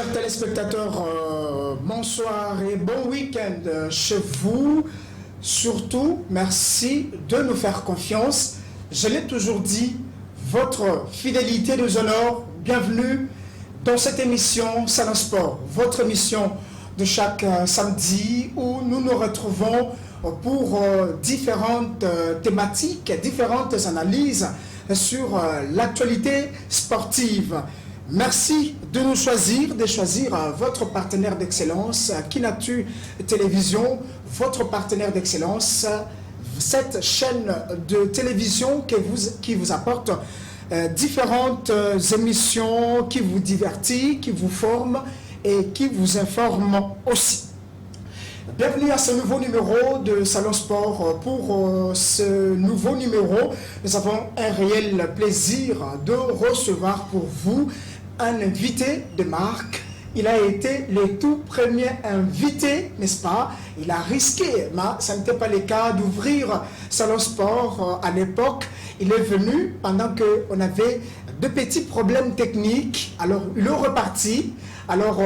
Chers téléspectateurs, bonsoir et bon week-end chez vous. Surtout, merci de nous faire confiance. Je l'ai toujours dit, votre fidélité nous honore. Bienvenue dans cette émission Salon Sport, votre émission de chaque samedi où nous nous retrouvons pour différentes thématiques, différentes analyses sur l'actualité sportive. Merci de nous choisir, de choisir votre partenaire d'excellence, Kinatu Télévision, votre partenaire d'excellence, cette chaîne de télévision qui vous apporte différentes émissions, qui vous divertit, qui vous forme et qui vous informe aussi. Bienvenue à ce nouveau numéro de Salon Sport. Pour ce nouveau numéro, nous avons un réel plaisir de recevoir pour vous un invité de marque. Il a été le tout premier invité, n'est-ce pas? Il a risqué, mais ça n'était pas le cas d'ouvrir Salon Sport à l'époque. Il est venu pendant qu'on avait de petits problèmes techniques. Alors, il est reparti. Alors,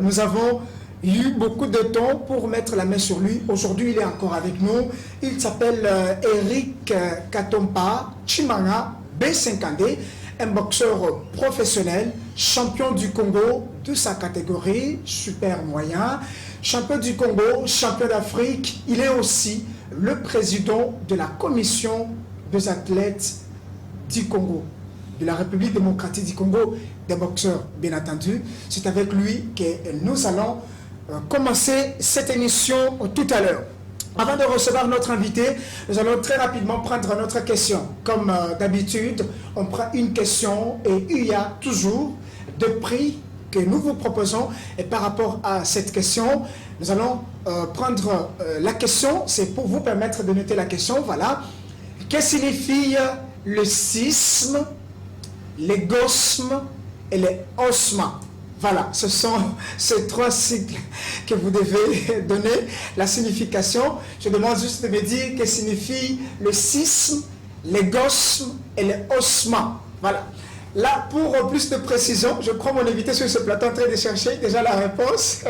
nous avons eu beaucoup de temps pour mettre la main sur lui. Aujourd'hui, il est encore avec nous. Il s'appelle Eric Katompa Chimanga B50D, un boxeur professionnel, champion du Congo de sa catégorie, super moyen, champion du Congo, champion d'Afrique. Il est aussi le président de la commission des athlètes du Congo, de la République démocratique du Congo, des boxeurs, bien entendu. C'est avec lui que nous allons commencer cette émission tout à l'heure. Avant de recevoir notre invité, nous allons très rapidement prendre notre question. Comme d'habitude, on prend une question et il y a toujours des prix que nous vous proposons. Et par rapport à cette question, nous allons prendre la question. C'est pour vous permettre de noter la question. Voilà. Que signifie le sisme, l'égosme et l'osma? Voilà, ce sont ces trois cycles que vous devez donner la signification. Je demande juste de me dire que signifie le sisme, l'égosme et l'osma. Voilà. Là, pour plus de précision, je crois mon invité sur ce plateau en train de chercher déjà la réponse.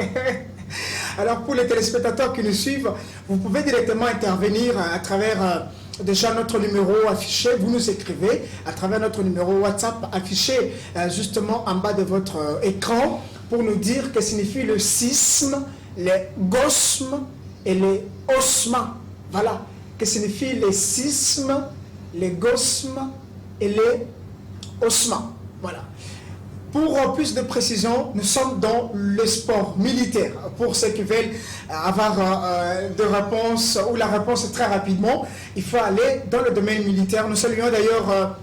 Alors, pour les téléspectateurs qui nous suivent, vous pouvez directement intervenir à travers déjà notre numéro affiché, vous nous écrivez à travers notre numéro WhatsApp affiché justement en bas de votre écran pour nous dire que signifie le sisme, les gosmes et les ossements. Voilà, que signifie les sismes, les gosmes et les ossements. Voilà. Pour plus de précision, nous sommes dans le sport militaire. Pour ceux qui veulent avoir des réponses ou la réponse très rapidement, il faut aller dans le domaine militaire. Nous saluons d'ailleurs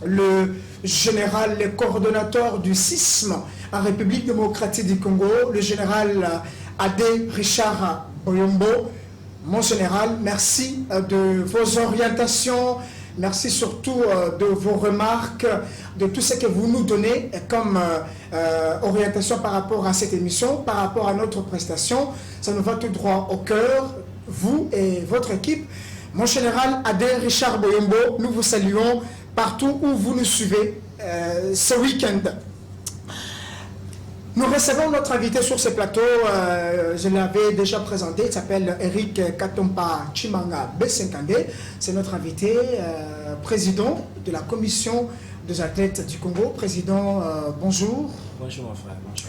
le général, le coordonnateur du sisme en République démocratique du Congo, le général Adé Richard Boyombo. Mon général, merci de vos orientations. Merci surtout de vos remarques, de tout ce que vous nous donnez comme orientation par rapport à cette émission, par rapport à notre prestation. Ça nous va tout droit au cœur, vous et votre équipe. Mon général Adé Richard Boyombo, nous vous saluons partout où vous nous suivez ce week-end. Nous recevons notre invité sur ce plateau, je l'avais déjà présenté, il s'appelle Eric Katompa Chimanga B50D. C'est notre invité, président de la commission des athlètes du Congo. Président, bonjour. Bonjour mon frère, bonjour.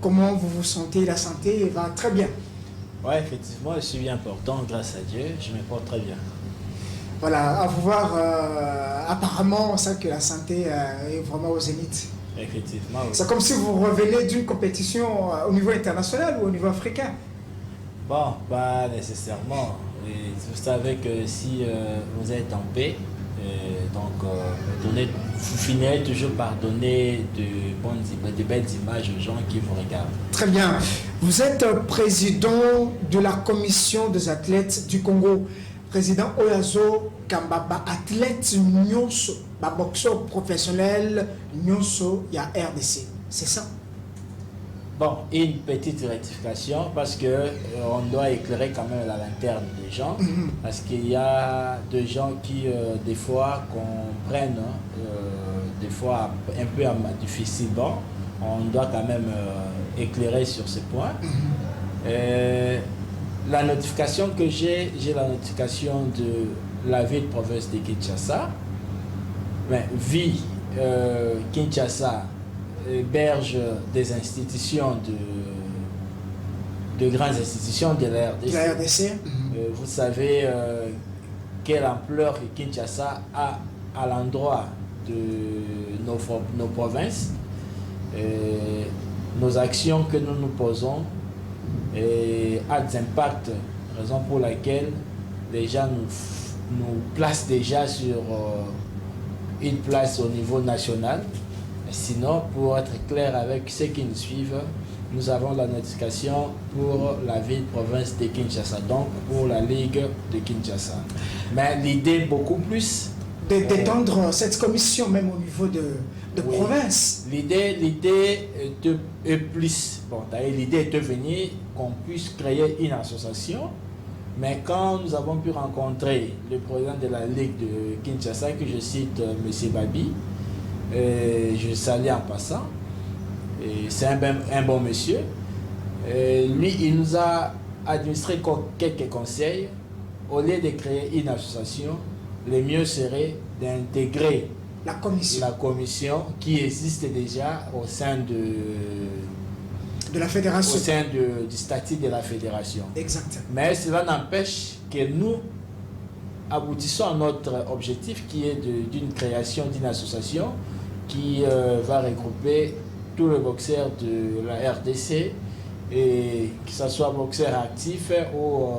Comment vous vous sentez? La santé va très bien? Oui, effectivement, je suis bien portant, grâce à Dieu, je me porte très bien. Voilà, à vous voir, apparemment, on sent que la santé est vraiment au zénith. Effectivement, oui. C'est comme si vous revenez d'une compétition au niveau international ou au niveau africain. Bon, pas nécessairement. Et vous savez que si vous êtes en paix, vous finirez toujours par donner de belles images aux gens qui vous regardent. Très bien. Vous êtes président de la commission des athlètes du Congo. Président Oyazo Kambaba, athlète Nyonso, boxeur professionnel Nyonso, il y a RDC. C'est ça? Bon, une petite rectification parce que on doit éclairer quand même la lanterne des gens, parce qu'il y a des gens qui des fois comprennent des fois un peu difficilement on doit quand même éclairer sur ce point. La notification que j'ai la notification de la ville province de Kinshasa. Mais vie Kinshasa héberge des institutions de grandes institutions de la RDC. La RDC. Vous savez quelle ampleur que Kinshasa a à l'endroit de nos provinces. Nos actions que nous nous posons a des impacts, raison pour laquelle les gens nous placent déjà sur une place au niveau national. Sinon, pour être clair avec ceux qui nous suivent, nous avons la notification pour la ville-province de Kinshasa, donc pour la Ligue de Kinshasa. Mais l'idée beaucoup plus... d'étendre cette commission même au niveau de oui, province. L'idée est plus... Bon, l'idée est de venir qu'on puisse créer une association, mais quand nous avons pu rencontrer le président de la Ligue de Kinshasa, que je cite M. Babi, je salue en passant, c'est un bon monsieur. Lui, il nous a administré quelques conseils. Au lieu de créer une association, le mieux serait d'intégrer la commission qui existe déjà au sein de la fédération. Au sein du statut de la fédération. Exactement. Mais cela n'empêche que nous aboutissons à notre objectif qui est d'une création d'une association qui va regrouper tous les boxeurs de la RDC, et que ce soit boxeurs actifs ou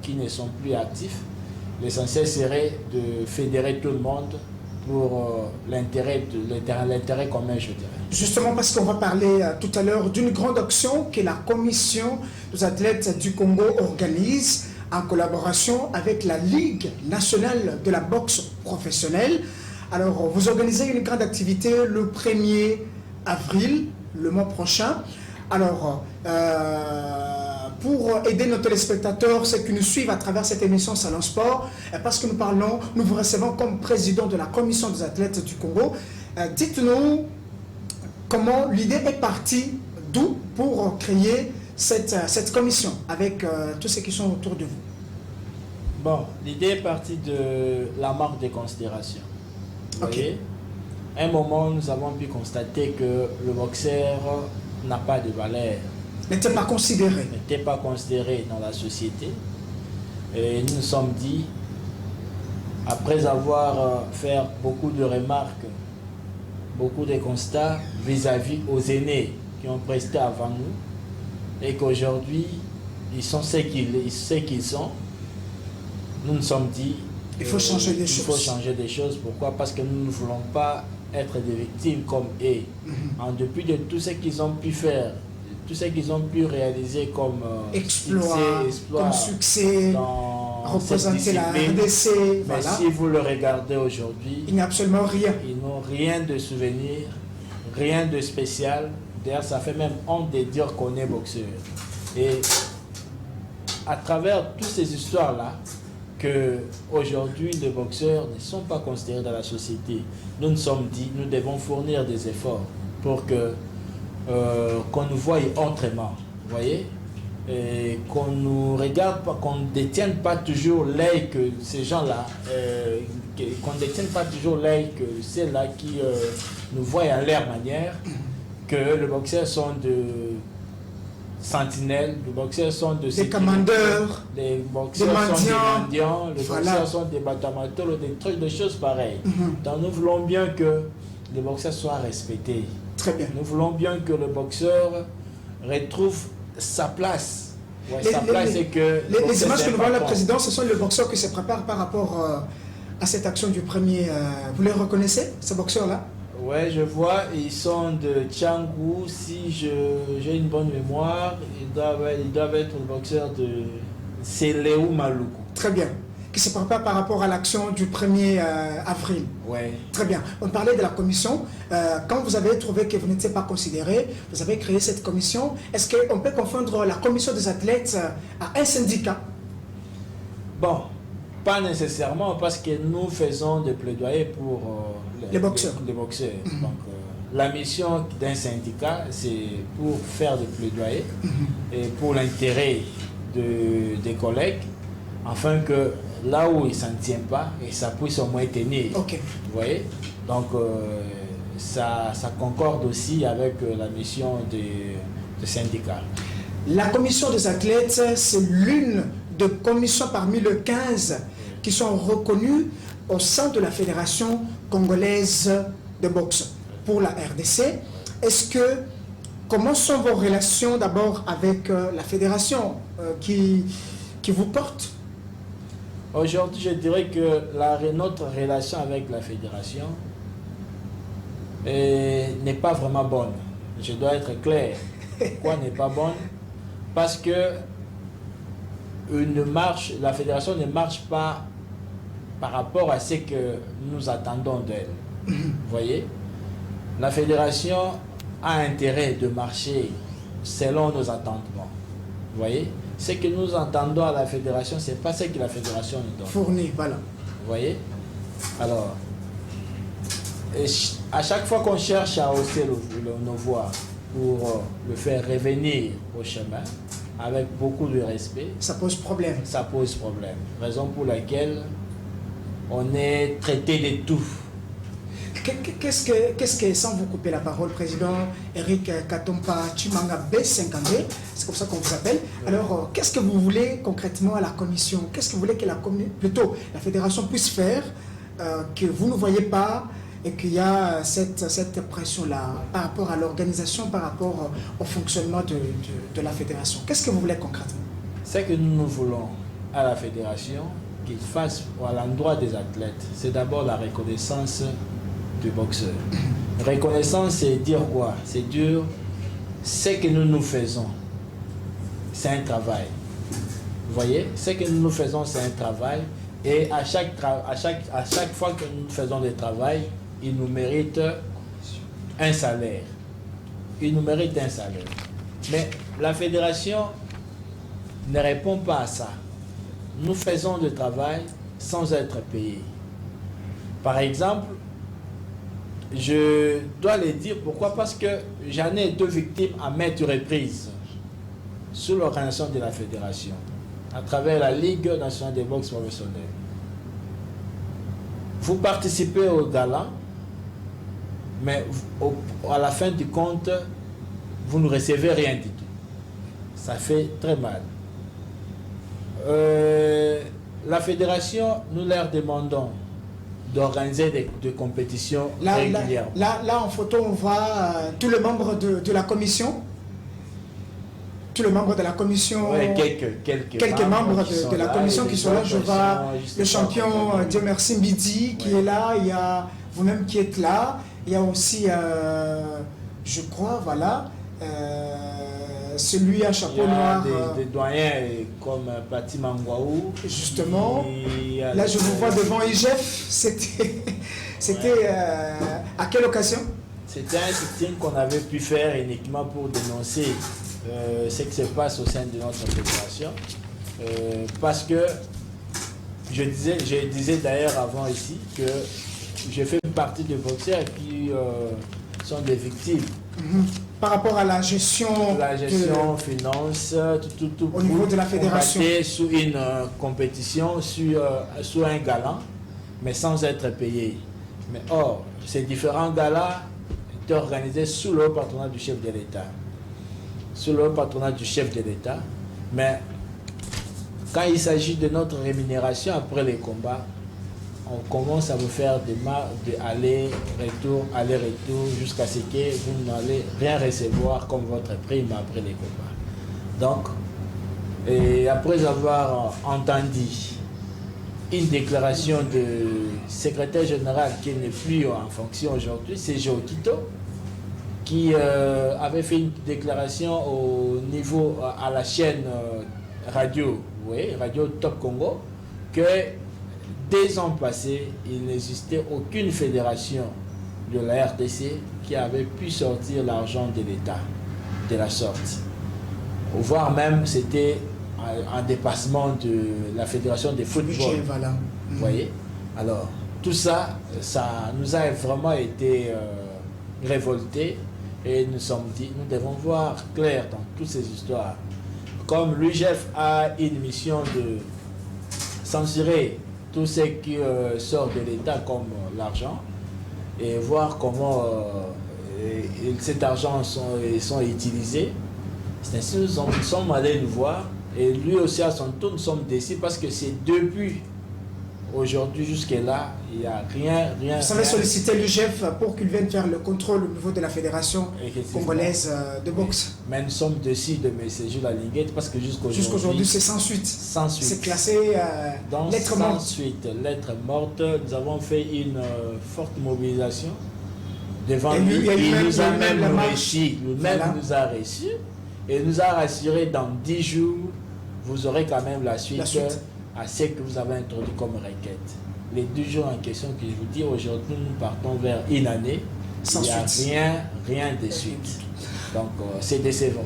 qui ne sont plus actifs. L'essentiel serait de fédérer tout le monde pour l'intérêt commun, je dirais. Justement parce qu'on va parler tout à l'heure d'une grande action que la commission des athlètes du Congo organise en collaboration avec la Ligue nationale de la boxe professionnelle. Alors, vous organisez une grande activité le 1er avril, le mois prochain. Alors, pour aider nos téléspectateurs, ceux qui nous suivent à travers cette émission Salon Sport, parce que nous vous recevons comme président de la commission des athlètes du Congo. Dites-nous comment l'idée est partie, d'où pour créer cette commission avec tous ceux qui sont autour de vous. Bon, l'idée est partie de la marque de considération. Vous voyez, à un moment, nous avons pu constater que le boxeur n'a pas de valeur. N'était pas considéré. N'était pas considéré dans la société. Et nous nous sommes dit, après avoir fait beaucoup de remarques, beaucoup de constats vis-à-vis aux aînés qui ont presté avant nous, et qu'aujourd'hui, ils sont ce qu'ils sont, nous nous sommes dit, il faut changer des choses. Il faut changer des choses. Pourquoi? Parce que nous ne voulons pas être des victimes comme eux. En dépit de tout ce qu'ils ont pu faire, tout ce qu'ils ont pu réaliser comme exploit, comme succès, représenter la RDC. Mais voilà. Si vous le regardez aujourd'hui, il n'y a absolument rien. Ils n'ont rien de souvenir, rien de spécial. D'ailleurs, ça fait même honte de dire qu'on est boxeur. Et à travers toutes ces histoires-là, que aujourd'hui les boxeurs ne sont pas considérés dans la société. Nous nous sommes dit, nous devons fournir des efforts pour que qu'on nous voie autrement, vous voyez, et qu'on nous regarde pas, qu'on ne détienne pas toujours l'œil que ces gens-là, qu'on ne détienne pas toujours l'œil que ceux-là qui nous voient à leur manière, que les boxeurs sont de sentinelles, les boxeurs sont de des commandeurs, les boxeurs sont des mendiants, les boxeurs sont des batamateurs, des trucs, des choses pareilles. Donc nous voulons bien que les boxeurs soient respectés. Très bien. Nous voulons bien que le boxeur retrouve sa place. Ouais, sa place est que... Les images que nous voyons la présidence, ce sont les boxeurs qui se préparent par rapport à cette action du 1er... vous les reconnaissez, ces boxeurs-là? Oui, je vois, ils sont de Tchangou. Si j'ai une bonne mémoire, ils doivent être les boxeurs de Séléou Maloukou. Très bien. Qui se prépare par rapport à l'action du 1er avril. Oui. Très bien. On parlait de la commission. Quand vous avez trouvé que vous n'étiez pas considéré, vous avez créé cette commission. Est-ce qu'on peut confondre la commission des athlètes à un syndicat? Bon, pas nécessairement, parce que nous faisons des plaidoyers pour les boxeurs. Les boxeurs. Donc, la mission d'un syndicat, c'est pour faire des plaidoyers et pour l'intérêt des collègues, afin que là où il ne s'en tient pas, et ça puisse au moins tenir. Ok. Vous voyez? Donc, ça concorde aussi avec la mission des syndicats. La commission des athlètes, c'est l'une des commissions parmi les 15 qui sont reconnues au sein de la Fédération congolaise de boxe pour la RDC. Comment sont vos relations d'abord avec la fédération qui vous porte? Aujourd'hui, je dirais que notre relation avec la fédération n'est pas vraiment bonne. Je dois être clair. Pourquoi n'est pas bonne? Parce que la fédération ne marche pas par rapport à ce que nous attendons d'elle. Vous voyez? La fédération a intérêt de marcher selon nos attendements. Vous voyez? Ce que nous entendons à la fédération, ce n'est pas ce que la fédération nous donne. Fourni, voilà. Vous voyez? Alors, à chaque fois qu'on cherche à hausser nos voix pour le faire revenir au chemin, avec beaucoup de respect, ça pose problème. Ça pose problème. Raison pour laquelle on est traité de tout. Qu'est-ce que, sans vous couper la parole, président Eric Katompa Chimanga B5D, c'est comme ça qu'on vous appelle. Alors, qu'est-ce que vous voulez concrètement à la commission? Qu'est-ce que vous voulez que plutôt la fédération puisse faire que vous ne voyez pas et qu'il y a cette pression-là par rapport à l'organisation, par rapport au fonctionnement de la fédération? Qu'est-ce que vous voulez concrètement? Ce que nous voulons à la fédération qu'il fasse à l'endroit des athlètes, c'est d'abord la reconnaissance du boxeur. Reconnaissance, c'est dire quoi? C'est dire ce que nous faisons, c'est un travail. Vous voyez? Ce que nous faisons, c'est un travail. Et à chaque fois que nous faisons du travail, il nous mérite un salaire. Il nous mérite un salaire. Mais la fédération ne répond pas à ça. Nous faisons du travail sans être payés. Par exemple, je dois le dire, pourquoi? Parce que j'en ai été victime à maintes reprises sous l'organisation de la fédération, à travers la Ligue nationale de boxe professionnelle. Vous participez au gala, mais à la fin du compte, vous ne recevez rien du tout. Ça fait très mal. La fédération, nous leur demandons d'organiser des compétitions régulièrement. Là, en photo, on voit tous les membres de la commission. Tous les membres de la commission. Oui, quelques membres de la commission qui sont là. Je vois le champion, Dieu merci, Mbidi, qui est là. Il y a vous-même qui êtes là. Il y a aussi, je crois, voilà, celui à chapeau noir. Des doyens comme Pati Mangwaou. Justement. Là, je vous vois devant IGF. C'était à quelle occasion? C'était un sitting qu'on avait pu faire uniquement pour dénoncer ce qui se passe au sein de notre fédération. Parce que je disais d'ailleurs avant ici que je fais partie des boxeurs qui sont des victimes. Par rapport à la gestion, finance, tout au niveau de la fédération. Sous une compétition, sous un gala, mais sans être payé. Mais or, ces différents galas étaient organisés sous le patronat du chef de l'État. Sous le patronat du chef de l'État. Mais quand il s'agit de notre rémunération après les combats, on commence à vous faire des aller-retour, jusqu'à ce que vous n'allez rien recevoir comme votre prime après les combats. Donc, et après avoir entendu une déclaration du secrétaire général qui n'est plus en fonction aujourd'hui, c'est Joe Kito, qui avait fait une déclaration au niveau, à la chaîne radio, Radio Top Congo, que 2 ans passés, il n'existait aucune fédération de la RDC qui avait pu sortir l'argent de l'État de la sorte. Voire même, c'était un dépassement de la fédération de football. Voilà. Vous voyez? Alors, tout ça, ça nous a vraiment été révoltés et nous sommes dit, nous devons voir clair dans toutes ces histoires. Comme l'UGF a une mission de censurer tout ce qui sort de l'État comme l'argent et voir comment cet argent sont utilisés. C'est ainsi que nous sommes allés nous voir et lui aussi à son tour nous sommes déçus parce que c'est depuis aujourd'hui jusque-là, il n'y a rien. Vous avez sollicité l'UGF pour qu'il vienne faire le contrôle au niveau de la Fédération congolaise de boxe. Oui. Mais nous sommes déçus de M. Jules Alinguet parce que jusqu'aujourd'hui c'est sans suite. Sans suite. C'est classé lettre morte. Sans suite, lettre morte. Nous avons fait une forte mobilisation devant lui. Il nous a même reçu. Lui-même nous a reçus et nous a rassuré dans 10 jours, vous aurez quand même la suite. À ce que vous avez introduit comme requête. Les 2 jours en question que je vous dis, aujourd'hui nous partons vers une année, il n'y a rien de suite. Donc c'est décevant.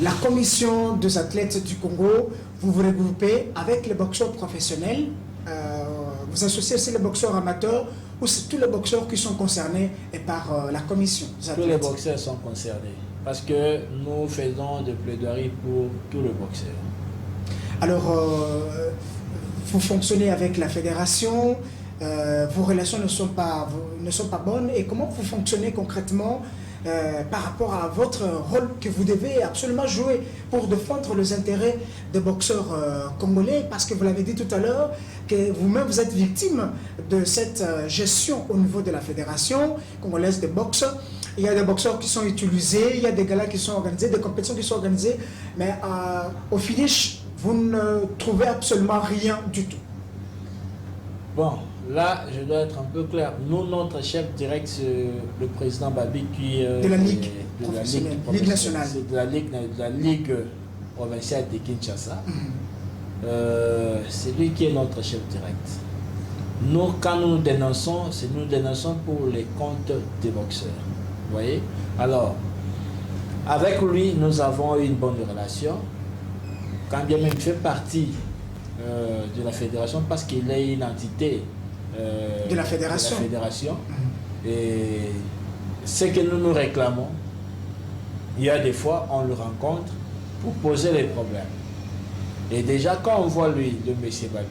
La commission des athlètes du Congo, vous vous regroupez avec les boxeurs professionnels, vous associez aussi les boxeurs amateurs ou c'est tous les boxeurs qui sont concernés par la commission des athlètes? Tous les boxeurs sont concernés parce que nous faisons de plaidoiries pour tous les boxeurs. Alors, vous fonctionnez avec la fédération, vos relations ne sont pas bonnes. Et comment vous fonctionnez concrètement par rapport à votre rôle que vous devez absolument jouer pour défendre les intérêts des boxeurs congolais? Parce que vous l'avez dit tout à l'heure, que vous-même vous êtes victime de cette gestion au niveau de la fédération congolaise de boxe. Il y a des boxeurs qui sont utilisés, il y a des galas qui sont organisés, des compétitions qui sont organisées, mais au finish, vous ne trouvez absolument rien du tout. Bon, là, je dois être un peu clair. Nous, notre chef direct, c'est le président Babi qui de la Ligue nationale. De la Ligue provinciale de Kinshasa. C'est lui qui est notre chef direct. Nous, quand nous dénonçons, nous dénonçons pour les comptes des boxeurs. Vous voyez? Alors, avec lui, nous avons une bonne relation. Quand bien même il fait partie de la fédération parce qu'il est une entité de la fédération. Et ce que nous réclamons, il y a des fois on le rencontre pour poser les problèmes. Et déjà quand on voit lui, le monsieur Babi,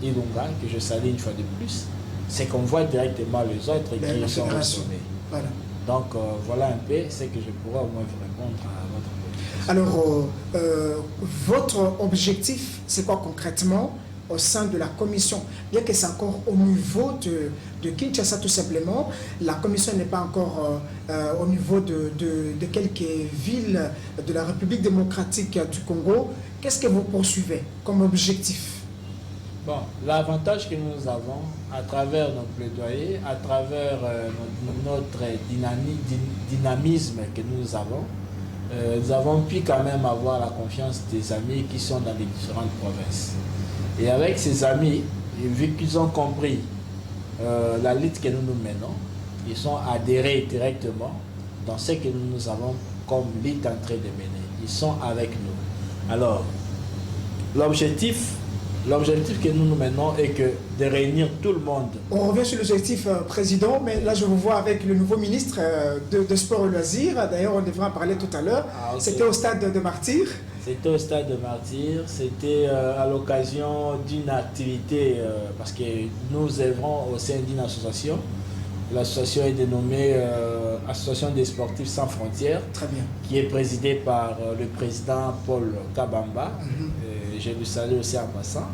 Ilunga, que je salue une fois de plus, c'est qu'on voit directement les autres qui sont retournés. Voilà. Donc voilà un peu ce que je pourrais au moins vous répondre à votre question. Alors, votre objectif, c'est quoi concrètement au sein de la commission? Bien que c'est encore au niveau de Kinshasa tout simplement, la commission n'est pas encore au niveau de quelques villes de la République démocratique du Congo. Qu'est-ce que vous poursuivez comme objectif? Bon, l'avantage que nous avons à travers nos plaidoyers, à travers notre dynamisme que nous avons pu quand même avoir la confiance des amis qui sont dans les différentes provinces. Et avec ces amis, vu qu'ils ont compris la lutte que nous menons, ils sont adhérés directement dans ce que nous avons comme lutte en train de mener. Ils sont avec nous. Alors, l'objectif que nous menons est de réunir tout le monde. On revient sur l'objectif, Président, mais là je vous vois avec le nouveau ministre de Sport et Loisirs. D'ailleurs, on devrait en parler tout à l'heure. Okay. C'était au stade de Martyr. C'était au stade de Martyr. C'était à l'occasion d'une activité, parce que nous œuvrons au sein d'une association. L'association est dénommée Association des sportifs sans frontières. Très bien. Qui est présidée par le président Paul Kabamba. Je le salue aussi en passant.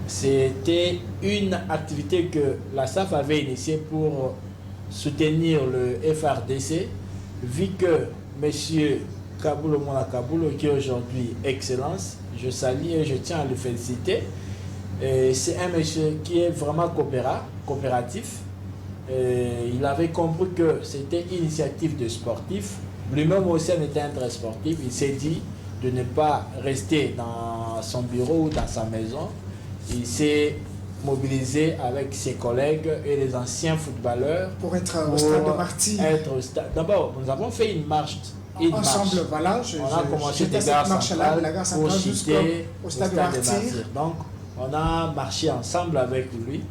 C'était une activité que la SAF avait initiée pour soutenir le FRDC, vu que M. Kabulo Mona Kabulo, qui est aujourd'hui Excellence, je salue et je tiens à le féliciter. C'est un monsieur qui est vraiment coopératif. Il avait compris que c'était une initiative de sportifs. Lui-même aussi en était un très sportif. Il s'est dit de ne pas rester dans son bureau ou dans sa maison. Il s'est mobilisé avec ses collègues et les anciens footballeurs pour être au stade de Martyr. D'abord, nous avons fait une marche. Ensemble, voilà. On a commencé des gares centrales pour citer au stade de Martyr. Donc, on a marché ensemble avec lui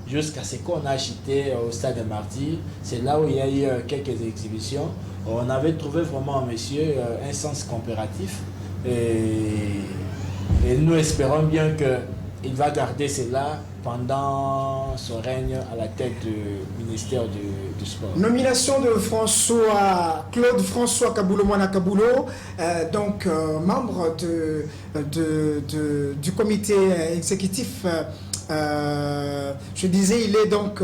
jusqu'à ce qu'on a acheté au Stade des Martyrs. C'est là où il y a eu quelques exhibitions. On avait trouvé vraiment, monsieur, un sens comparatif. Et nous espérons bien qu'il va garder cela pendant son règne à la tête du ministère du Sport. Nomination de Claude François Kabulo Mwana Kabulo, donc membre du comité exécutif. Je disais, il est donc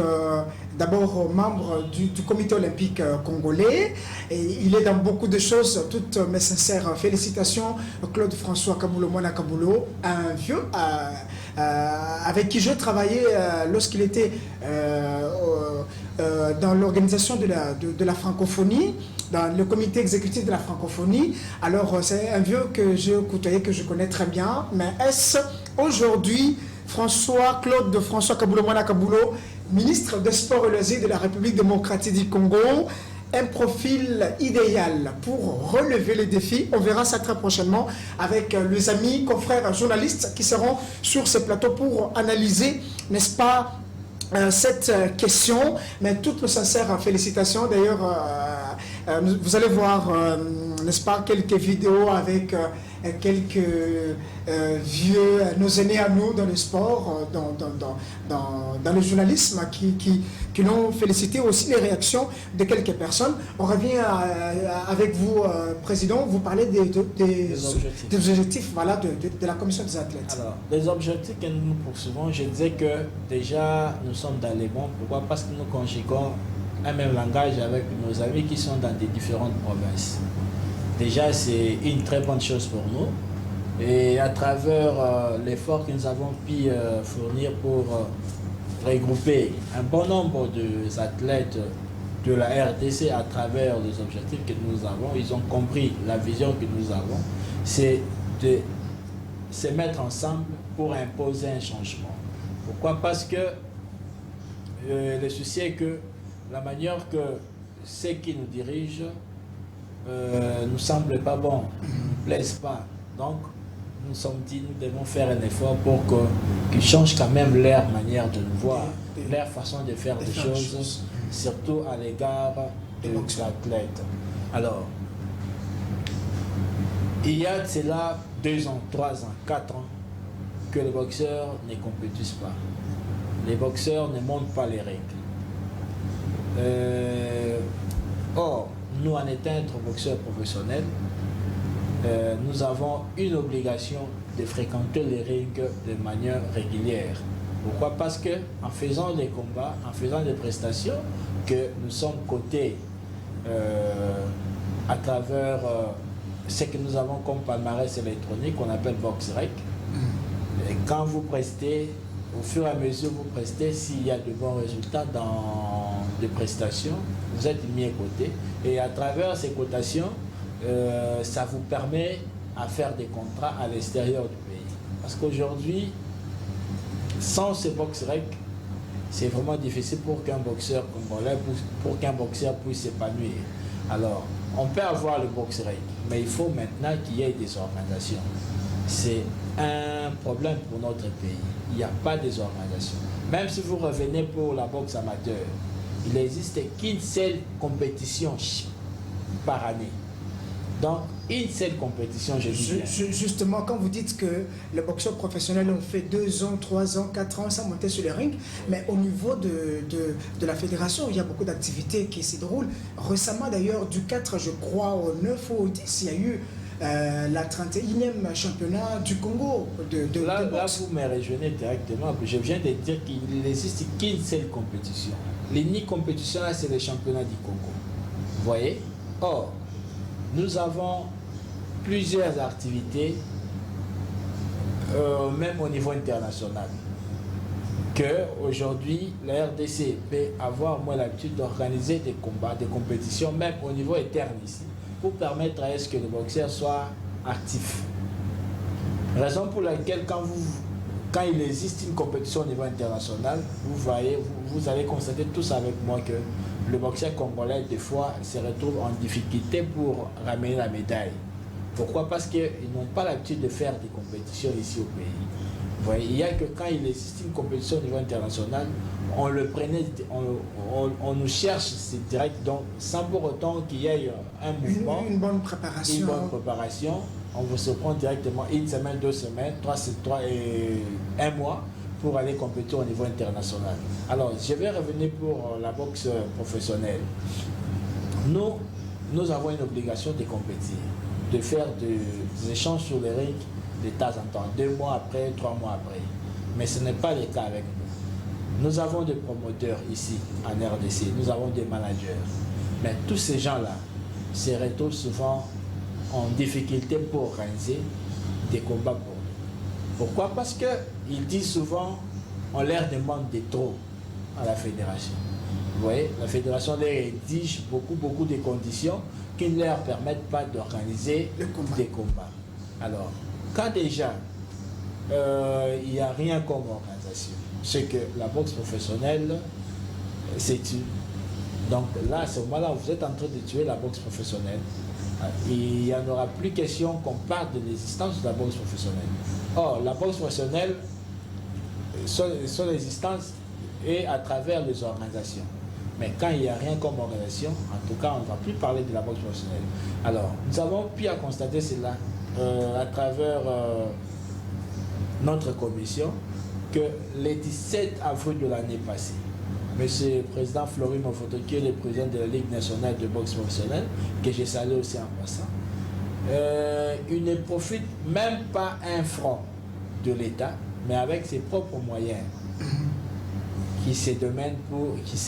d'abord membre du comité olympique congolais et il est dans beaucoup de choses. Toutes mes sincères félicitations, Claude François Kabulo Mwana Kabulo, un vieux avec qui je travaillais lorsqu'il était dans l'organisation de la francophonie, dans le comité exécutif de la francophonie. Alors c'est un vieux que je côtoyais, que je connais très bien, mais est-ce aujourd'hui Claude François Kabulo Mwana Kabulo, ministre des Sports et Loisirs de la République démocratique du Congo, un profil idéal pour relever les défis? On verra ça très prochainement avec les amis, confrères journalistes qui seront sur ce plateau pour analyser, n'est-ce pas, cette question. Mais toutes nos sincères félicitations. D'ailleurs, vous allez voir, n'est-ce pas, quelques vidéos avec quelques vieux, nos aînés à nous dans le sport, dans le journalisme, qui l'ont félicité, aussi les réactions de quelques personnes. On revient avec vous, Président, vous parlez des objectifs, voilà, de la Commission des athlètes. Alors, les objectifs que nous poursuivons, je disais que déjà nous sommes dans les bons. Pourquoi? Parce que nous conjuguons un même langage avec nos amis qui sont dans des différentes provinces. Déjà, c'est une très bonne chose pour nous. Et à travers l'effort que nous avons pu fournir pour regrouper un bon nombre d'athlètes de la RDC à travers les objectifs que nous avons, ils ont compris la vision que nous avons, c'est de se mettre ensemble pour imposer un changement. Pourquoi? Parce que le souci est que la manière que ceux qui nous dirigent nous semble pas bon, ne plaisent pas. Donc, nous sommes dit, nous devons faire un effort pour qu'ils changent quand même leur manière de nous voir, leur façon de faire des choses, surtout à l'égard des athlètes. Alors, il y a de cela 2 ans, 3 ans, 4 ans que les boxeurs ne compétissent pas. Les boxeurs ne montent pas les règles. Or, nous, en étant boxeurs professionnels, nous avons une obligation de fréquenter les rings de manière régulière. Pourquoi? Parce que en faisant des combats, en faisant des prestations, que nous sommes cotés à travers ce que nous avons comme palmarès électronique qu'on appelle BoxRec. Et quand vous prestez, au fur et à mesure vous prestez, s'il y a de bons résultats dans des prestations, vous êtes mis à côté. Et à travers ces cotations, ça vous permet à faire des contrats à l'extérieur du pays. Parce qu'aujourd'hui, sans ce BoxRec, c'est vraiment difficile pour qu'un boxeur congolais, pour qu'un boxeur puisse s'épanouir. Alors, on peut avoir le BoxRec, mais il faut maintenant qu'il y ait des organisations. C'est un problème pour notre pays. Il n'y a pas des organisations. Même si vous revenez pour la boxe amateur, il n'existe qu'une seule compétition par année. Donc, une seule compétition, je dis bien. Justement, quand vous dites que les boxeurs professionnels ont fait 2 ans, 3 ans, 4 ans sans monter sur les rings, mais au niveau de la fédération, il y a beaucoup d'activités qui s'y déroulent. Récemment, d'ailleurs, du 4, je crois, au 9 ou au 10, il y a eu la 31e championnat du Congo de boxe. Là, vous me rejoignez directement. Je viens de dire qu'il n'existe qu'une seule compétition. L'unique compétition, là, c'est le championnat du Congo. Vous voyez? Or, nous avons plusieurs activités, même au niveau international, que aujourd'hui la RDC peut avoir moins l'habitude d'organiser des combats, des compétitions, même au niveau interne ici, pour permettre à ce que le boxeur soit actif. Raison pour laquelle quand il existe une compétition au niveau international, vous allez constater tous avec moi que le boxeur congolais, des fois, se retrouve en difficulté pour ramener la médaille. Pourquoi? Parce qu'ils n'ont pas l'habitude de faire des compétitions ici au pays. Vous voyez, il n'y a que quand il existe une compétition au niveau international, on le prenait, on nous cherche, c'est direct, donc sans pour autant qu'il y ait un mouvement, une bonne préparation. Une bonne préparation, on vous se prend directement une semaine, 2 semaines, 3 et 1 mois pour aller compétir au niveau international. Alors, je vais revenir pour la boxe professionnelle. Nous avons une obligation de compétir, de faire des échanges sur les rings de temps en temps, 2 mois après, 3 mois après. Mais ce n'est pas le cas avec nous. Nous avons des promoteurs ici en RDC, nous avons des managers. Mais tous ces gens-là se retrouvent souvent en difficulté pour organiser des combats pour nous. Pourquoi? Parce qu'ils disent souvent, on leur demande de trop à la fédération. Vous voyez, la fédération leur exige beaucoup de conditions qui ne leur permettent pas d'organiser des combats. Alors, quand déjà, il n'y a rien comme organisation, c'est que la boxe professionnelle s'est tue. Donc là, à ce moment-là, vous êtes en train de tuer la boxe professionnelle. Il n'y en aura plus question qu'on parle de l'existence de la boxe professionnelle. Or, la boxe professionnelle, son existence est à travers les organisations. Mais quand il n'y a rien comme organisation, en tout cas, on ne va plus parler de la boxe professionnelle. Alors, nous avons pu constater cela à travers notre commission, que le 17 avril de l'année passée, Monsieur le Président Floris Mofoto, qui est le président de la Ligue nationale de boxe professionnelle, que j'ai salué aussi en passant, il ne profite même pas un franc de l'État, mais avec ses propres moyens, qui se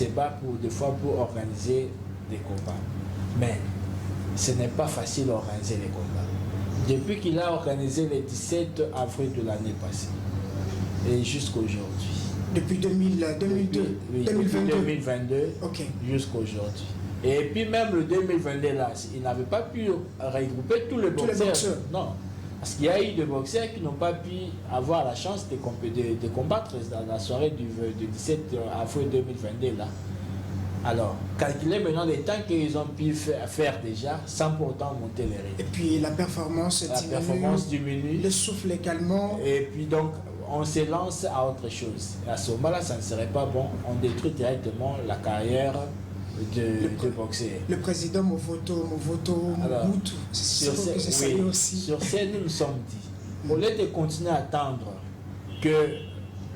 bat des fois pour organiser des combats. Mais ce n'est pas facile d'organiser les combats. Depuis qu'il a organisé le 17 avril de l'année passée, et jusqu'à aujourd'hui. Depuis 2022, oui, 2022 okay. Jusqu'à aujourd'hui. Et puis même le 2022 là, il n'avait pas pu regrouper tous les boxeurs. Non, parce qu'il y a eu des boxeurs qui n'ont pas pu avoir la chance de combattre dans la soirée du 17 avril 2022 là. Alors, calculez maintenant les temps qu'ils ont pu faire déjà sans pourtant monter les rythmes. Et puis la performance diminue, le souffle également. Et puis donc, on se lance à autre chose. Et à ce moment-là, ça ne serait pas bon. On détruit directement la carrière de boxeur. Le président Movoto Mobutu, sur ce, nous nous sommes dit, au lieu de continuer à attendre que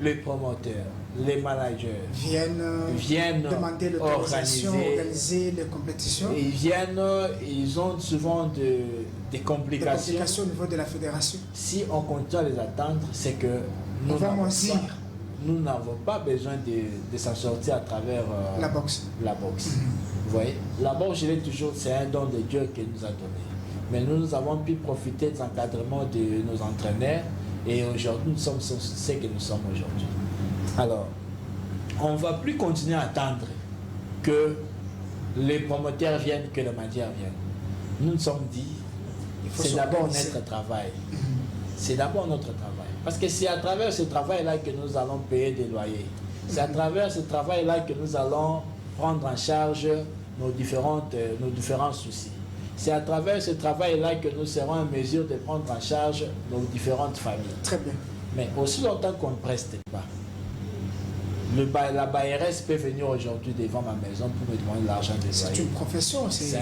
les promoteurs, les managers viennent demander l'autorisation, organiser les compétitions. Ils ont souvent des complications. Des complications au niveau de la fédération. Si on continue à les attendre, c'est que nous n'avons pas besoin de s'en sortir à travers la boxe. Vous voyez, la boxe, c'est un don de Dieu qu'il nous a donné. Mais nous avons pu profiter des encadrements de nos entraîneurs et aujourd'hui, nous sommes ce que nous sommes aujourd'hui. Alors, on ne va plus continuer à attendre que les promoteurs viennent, que les managers viennent. Nous nous sommes dit, c'est d'abord notre travail. C'est d'abord notre travail. Parce que c'est à travers ce travail-là que nous allons payer des loyers. C'est à travers ce travail-là que nous allons prendre en charge nos différents soucis. C'est à travers ce travail-là que nous serons en mesure de prendre en charge nos différentes familles. Très bien. Mais aussi longtemps qu'on ne preste pas, la BRS peut venir aujourd'hui devant ma maison pour me demander l'argent des loyers. C'est une profession, c'est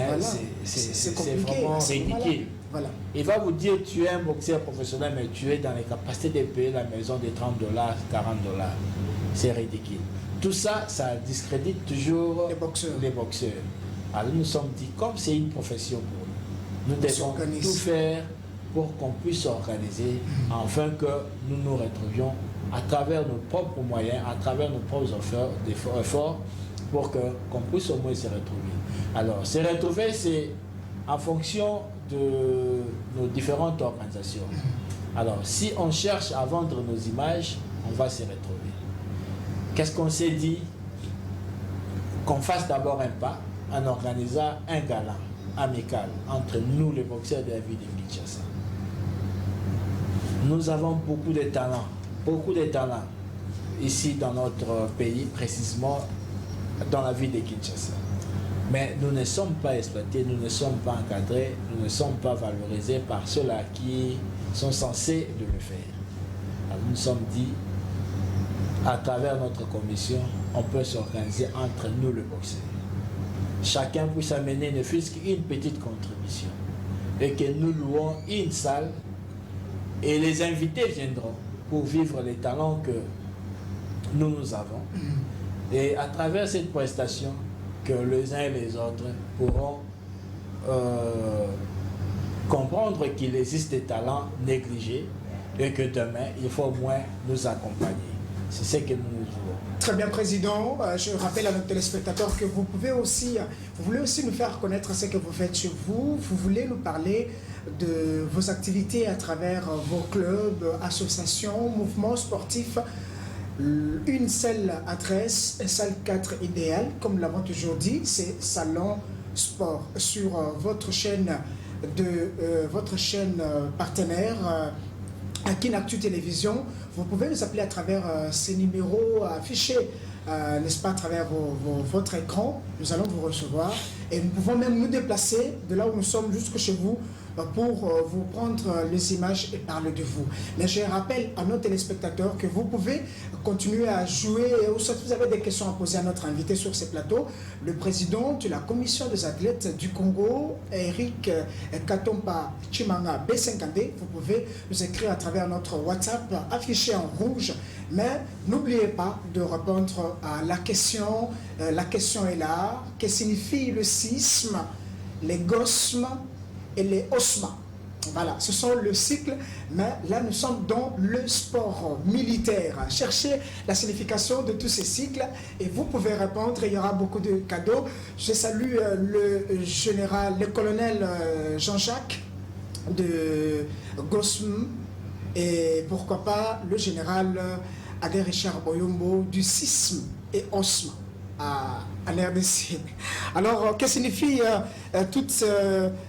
vraiment ridicule. Voilà. Il va vous dire tu es un boxeur professionnel, mais tu es dans les capacités de payer la maison de $30, $40. C'est ridicule. Tout ça, ça discrédite toujours les boxeurs. Alors nous nous sommes dit, comme c'est une profession pour nous, nous devons tout faire pour qu'on puisse s'organiser, afin que nous nous retrouvions à travers nos propres moyens, à travers nos propres efforts, pour qu'on puisse au moins se retrouver. Alors, se retrouver, c'est en fonction de nos différentes organisations. Alors, si on cherche à vendre nos images, on va se retrouver. Qu'est-ce qu'on s'est dit? Qu'on fasse d'abord un pas en organisant un gala amical entre nous, les boxeurs de la ville de Kinshasa. Nous avons beaucoup de talents ici dans notre pays, précisément dans la ville de Kinshasa. Mais nous ne sommes pas exploités, nous ne sommes pas encadrés, nous ne sommes pas valorisés par ceux-là qui sont censés de le faire. Alors nous sommes dit, à travers notre commission, on peut s'organiser entre nous le boxeur. Chacun puisse amener ne fût-ce qu'une petite contribution. Et que nous louons une salle et les invités viendront pour vivre les talents que nous avons. Et à travers cette prestation, que les uns et les autres pourront comprendre qu'il existe des talents négligés et que demain, il faut au moins nous accompagner. C'est ce que nous voulons. Très bien, Président. Je rappelle à nos téléspectateurs que vous voulez aussi nous faire connaître ce que vous faites chez vous. Vous voulez nous parler de vos activités à travers vos clubs, associations, mouvements sportifs. Une seule adresse, salle 4 idéale, comme nous l'avons toujours dit, c'est Salon Sport. Sur votre chaîne partenaire, Kinactu Télévision, vous pouvez nous appeler à travers ces numéros affichés, n'est-ce pas, à travers votre écran. Nous allons vous recevoir et nous pouvons même nous déplacer de là où nous sommes jusque chez vous pour vous prendre les images et parler de vous. Mais je rappelle à nos téléspectateurs que vous pouvez continuer à jouer, ou si vous avez des questions à poser à notre invité sur ce plateau, le président de la commission des athlètes du Congo, Eric Katompa Chimanga B50D, vous pouvez nous écrire à travers notre WhatsApp affiché en rouge. Mais n'oubliez pas de répondre à la question. La question est là. Que signifie le sisme, les gosmes et les osma? Voilà, ce sont le cycle, mais là nous sommes dans le sport militaire. Cherchez la signification de tous ces cycles et vous pouvez répondre, il y aura beaucoup de cadeaux. Je salue le colonel Jean-Jacques de Gosm et pourquoi pas le général Adé Richard Boyombo du sisme et osma à l'RDC. Alors, que signifient tous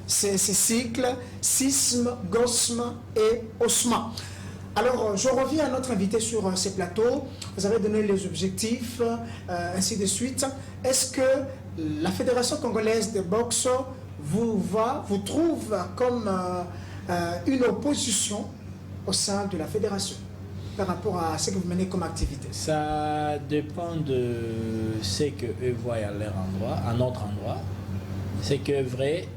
ces cycles, sisme, gosme et osma? Alors, je reviens à notre invité sur ces plateaux. Vous avez donné les objectifs, ainsi de suite. Est-ce que la Fédération congolaise de boxe vous trouve comme une opposition au sein de la fédération par rapport à ce que vous menez comme activité? Ça dépend de ce qu'eux voient à leur endroit, à notre endroit. C'est que vrai,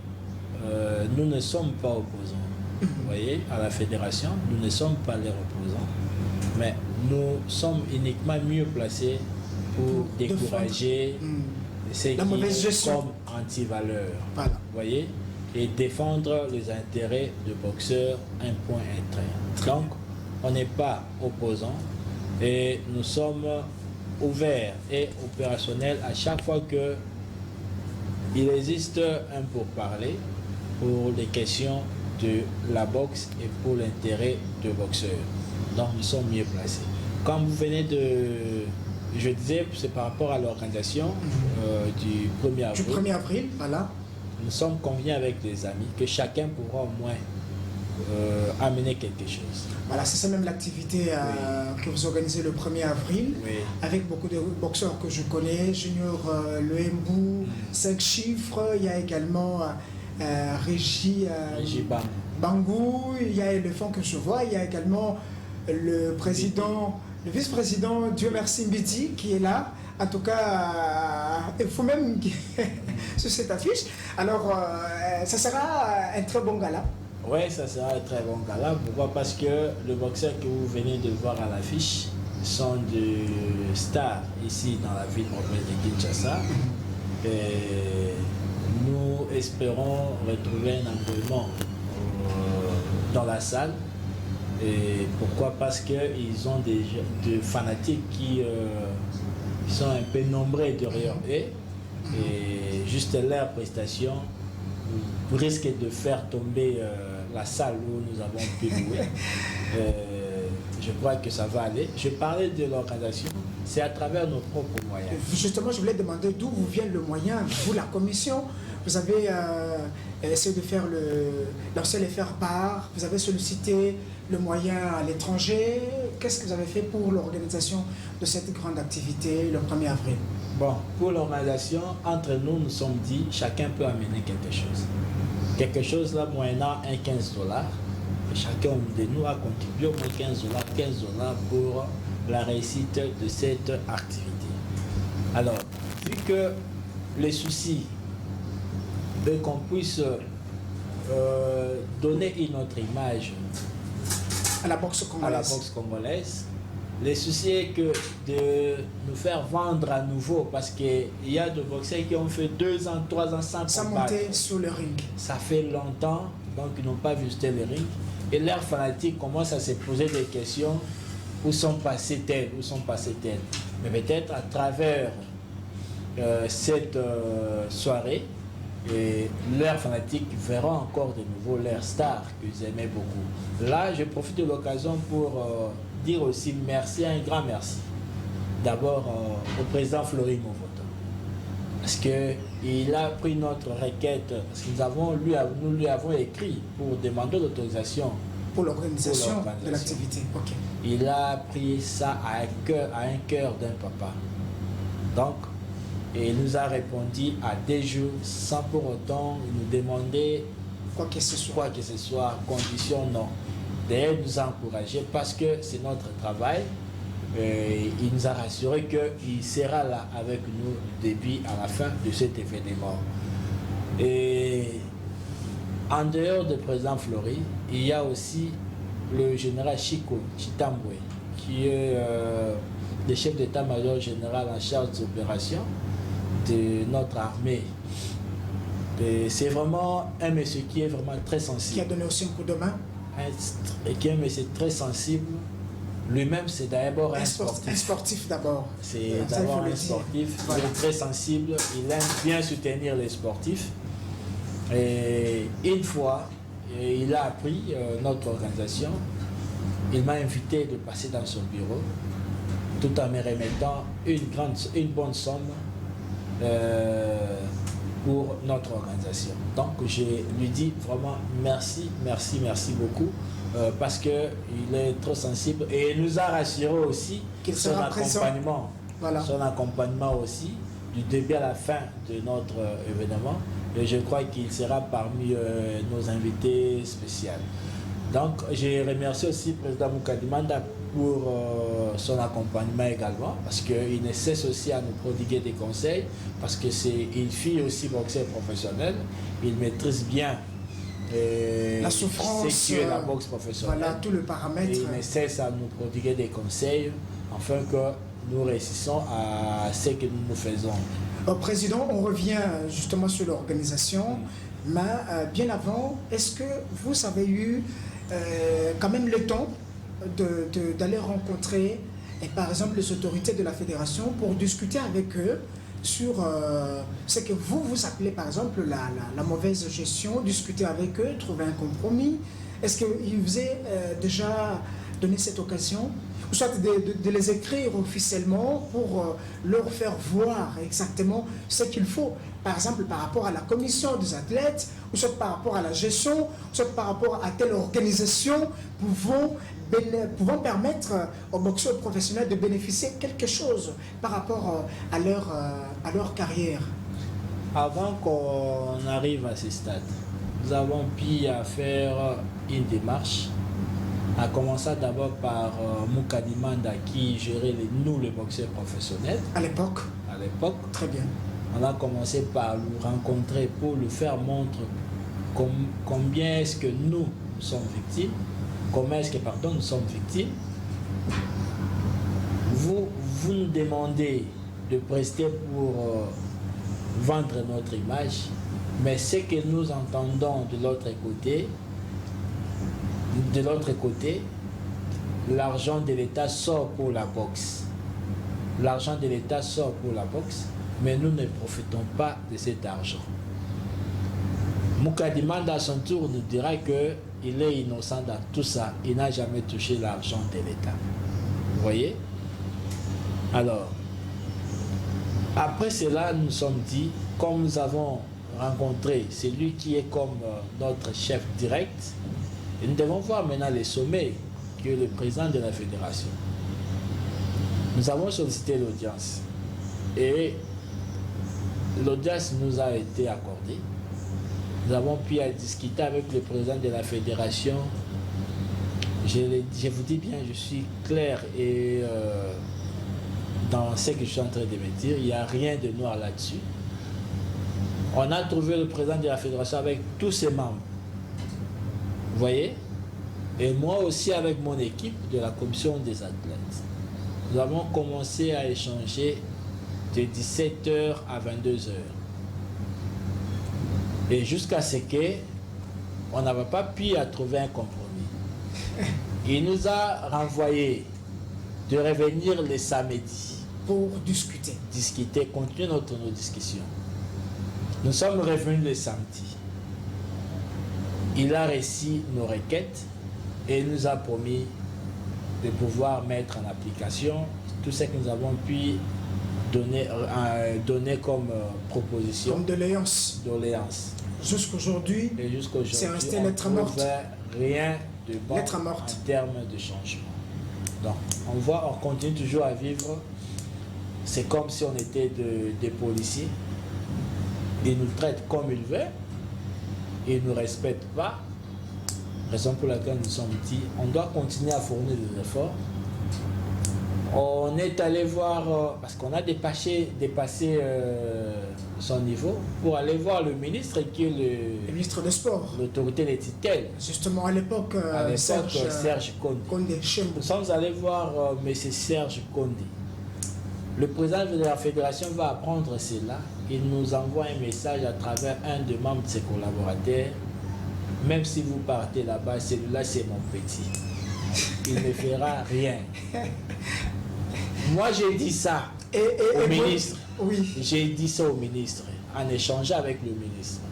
nous ne sommes pas opposants. Vous voyez, à la fédération, nous ne sommes pas les opposants. Mais nous sommes uniquement mieux placés pour décourager ceux qui sont comme anti-valeurs. Voilà. Vous voyez, et défendre les intérêts de boxeurs, un point, un trait. Donc, on n'est pas opposants et nous sommes ouverts et opérationnels à chaque fois qu'il existe un pourparler pour les questions de la boxe et pour l'intérêt de boxeurs. Donc nous sommes mieux placés. Comme vous venez de... Je disais, c'est par rapport à l'organisation du 1er avril. Du 1er avril, voilà. Nous sommes convenus avec les amis que chacun pourra au moins amener quelque chose. Voilà, c'est ça même l'activité que vous organisez le 1er avril, avec beaucoup de boxeurs que je connais, Junior Lohembou, 5 chiffres, il y a également Régie Bangou, il y a Éléphant que je vois, il y a également le président, le vice-président, Dieu merci Mbiti, qui est là. En tout cas, il faut même sur cette affiche. Alors, ça sera un très bon gala. Oui, ça sera un très bon gala. Pourquoi? Parce que le boxeur que vous venez de voir à l'affiche sont des stars ici dans la ville de Kinshasa. Et nous espérons retrouver un engouement dans la salle. Et pourquoi? Parce qu'ils ont des fanatiques qui sont un peu nombreux derrière eux. Et juste leur prestation risque de faire tomber la salle où nous avons pu louer. Je crois que ça va aller. Je parlais de l'organisation, c'est à travers nos propres moyens. Justement, je voulais demander d'où vous vient le moyen, vous, la commission. Vous avez essayé de faire lancer les faire-part, vous avez sollicité le moyen à l'étranger. Qu'est-ce que vous avez fait pour l'organisation de cette grande activité le 1er avril? Bon, pour l'organisation, entre nous, nous sommes dit, chacun peut amener quelque chose. Quelque chose là, moyennant $15. chacun de nous a contribué au moins 15 $ pour la réussite de cette activité. Alors, vu que les soucis de qu'on puisse donner une autre image à la boxe congolaise, le souci est que de nous faire vendre à nouveau, parce qu'il y a de boxeurs qui ont fait 2 ans, 3 ans sans monter sur le ring. Ça fait longtemps, donc ils n'ont pas visité le ring. Et leurs fanatiques commencent à se poser des questions. Où sont passés-elles? Où sont passés-elles? Mais peut-être à travers cette soirée, et leurs fanatiques verront encore de nouveau leurs stars qu'ils aimaient beaucoup. Là, je profite de l'occasion pour dire aussi merci, un grand merci. D'abord au président Flori Movoto, parce qu'il a pris notre requête, parce que nous lui avons écrit pour demander l'autorisation pour l'organisation de l'activité. Okay. Il a pris ça à un cœur d'un papa. Donc, et il nous a répondu à des jours sans pour autant nous demander quoi que ce soit, condition non. D'ailleurs, il nous a encouragés parce que c'est notre travail. Il nous a rassuré qu'il sera là avec nous du début à la fin de cet événement. Et en dehors du président Flori, il y a aussi le général Chico Chitambwe, qui est le chef d'état-major général en charge des opérations de notre armée. C'est vraiment un monsieur qui est vraiment très sensible. Qui a donné aussi un coup de main. Et qui est un monsieur très sensible. Lui-même, c'est d'abord un sportif. Un sportif d'abord. C'est d'abord un sportif. Voilà. Il est très sensible. Il aime bien soutenir les sportifs. Et une fois, il a appris notre organisation. Il m'a invité de passer dans son bureau, tout en me remettant une bonne somme pour notre organisation. Donc je lui dis vraiment merci beaucoup parce qu'il est trop sensible et il nous a rassuré aussi qu'il sera accompagnement, son accompagnement aussi du début à la fin de notre événement, et je crois qu'il sera parmi nos invités spéciaux. Donc je remercie aussi le président Mukadimanda pour son accompagnement également, parce qu'il ne cesse aussi à nous prodiguer des conseils, parce que il fit aussi boxeur professionnel, il maîtrise bien la souffrance, ce qu'est la boxe professionnelle. Voilà, tout le paramètre. Et il ne cesse à nous prodiguer des conseils, afin que nous réussissons à ce que nous faisons. Président, on revient justement sur l'organisation, mais bien avant, est-ce que vous avez eu quand même le temps d'aller rencontrer par exemple les autorités de la fédération pour discuter avec eux sur ce que vous appelez par exemple la mauvaise gestion, discuter avec eux, trouver un compromis? Est-ce qu'ils vous ont déjà donné cette occasion, ou soit de les écrire officiellement pour leur faire voir exactement ce qu'il faut, par exemple par rapport à la commission des athlètes, ou soit par rapport à la gestion, ou soit par rapport à telle organisation pouvant permettre aux boxeurs professionnels de bénéficier de quelque chose par rapport à leur carrière? Avant qu'on arrive à ce stade, nous avons pu faire une démarche, à commencer d'abord par Mukadimanda qui gérait nous les boxeurs professionnels. À l'époque. Très bien. On a commencé par le rencontrer pour lui faire montrer combien est-ce que nous sommes victimes, comment est-ce que nous sommes victimes. Vous nous demandez de prester pour vendre notre image, mais ce que nous entendons de l'autre côté, l'argent de l'État sort pour la boxe. L'argent de l'État sort pour la boxe, mais nous ne profitons pas de cet argent. Mukadimanda à son tour nous dira qu'il est innocent dans tout ça. Il n'a jamais touché l'argent de l'État. Vous voyez? Alors, après cela, nous nous sommes dit, comme nous avons rencontré celui qui est comme notre chef direct, et nous devons voir maintenant les sommets que le président de la fédération. Nous avons sollicité l'audience et l'audience nous a été accordée. Nous avons pu discuter avec le président de la fédération Je vous dis bien, je suis clair et dans ce que je suis en train de me dire, il n'y a rien de noir là-dessus. On a trouvé le président de la fédération avec tous ses membres. Vous voyez? Et moi aussi avec mon équipe de la commission des athlètes. Nous avons commencé à échanger de 17h à 22h. Et jusqu'à ce qu'on n'avait pas pu trouver un compromis. Il nous a renvoyé de revenir le samedi. Pour discuter. Discuter, continuer nos discussions. Nous sommes revenus le samedi. Il a reçu nos requêtes et nous a promis de pouvoir mettre en application tout ce que nous avons pu donner comme proposition. Comme doléance. Jusqu'aujourd'hui, c'est resté lettre morte. Rien de bon en termes de changement. Donc, on continue toujours à vivre. C'est comme si on était des policiers. Ils nous traitent comme ils veulent. Ils ne nous respectent pas. Raison pour laquelle nous sommes dit, on doit continuer à fournir des efforts. On est allé voir, parce qu'on a dépassé son niveau, pour aller voir le ministre qui est le ministre des Sports. L'autorité des tutelles. Justement à l'époque, Serge Condé. Nous sommes allés voir M. Serge Condé. Le président de la fédération va apprendre cela. Il nous envoie un message à travers un des membres de ses collaborateurs. Même si vous partez là-bas, celui-là c'est mon petit. Il ne fera rien. Moi j'ai dit ça au ministre. Oui. J'ai dit ça au ministre en échangeant avec le ministre.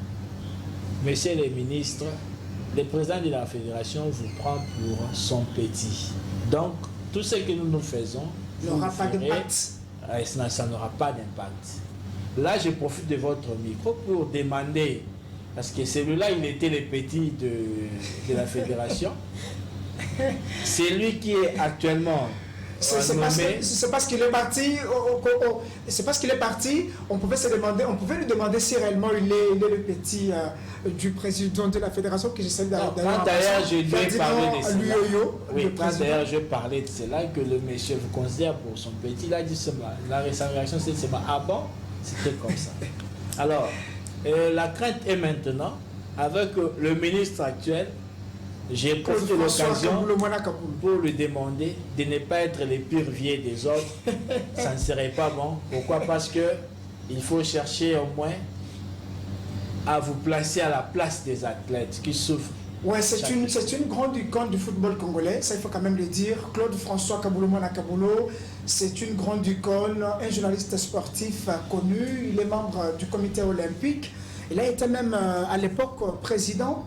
Monsieur le ministre, le président de la fédération vous prend pour son petit. Donc tout ce que nous faisons n'aura pas d'impact. Ça n'aura pas d'impact. Là, je profite de votre micro pour demander, parce que celui-là, il était le petit de la fédération. C'est lui qui est actuellement nommé. C'est parce qu'il est parti. C'est parce qu'il est parti. On pouvait lui demander si réellement il est le petit du président de la fédération que j'essaie d'ailleurs. D'ailleurs, je lui ai parlé de cela. Oui, d'ailleurs, je parlais de cela, que le monsieur vous considère pour son petit. Il a dit cela. La réaction, c'est cela. Ah bon? C'était comme ça. Alors, la crainte est maintenant, avec le ministre actuel, j'ai profité de l'occasion pour lui demander de ne pas être les pires vieux des autres. Ça ne serait pas bon. Pourquoi? Parce que il faut chercher au moins à vous placer à la place des athlètes qui souffrent. Ouais, c'est une grande icône du football congolais, ça il faut quand même le dire. Claude François Kaboulou-Mwana Kaboulou, c'est une grande icône, un journaliste sportif connu, il est membre du comité olympique. Il a été même à l'époque président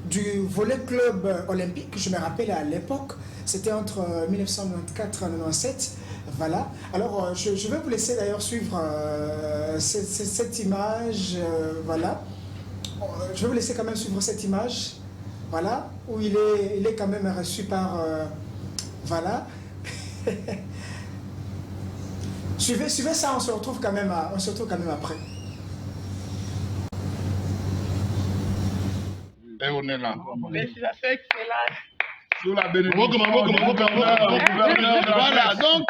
du volley club olympique, je me rappelle à l'époque, c'était entre 1994 et 1997. Voilà, alors je vais vous laisser d'ailleurs suivre cette image, voilà. Je vais vous laisser quand même suivre cette image, voilà, où il est quand même reçu par, voilà. suivez ça, on se retrouve quand même après. Et on est là. Merci, ça fait excellent. Sous la bénédiction voilà, donc,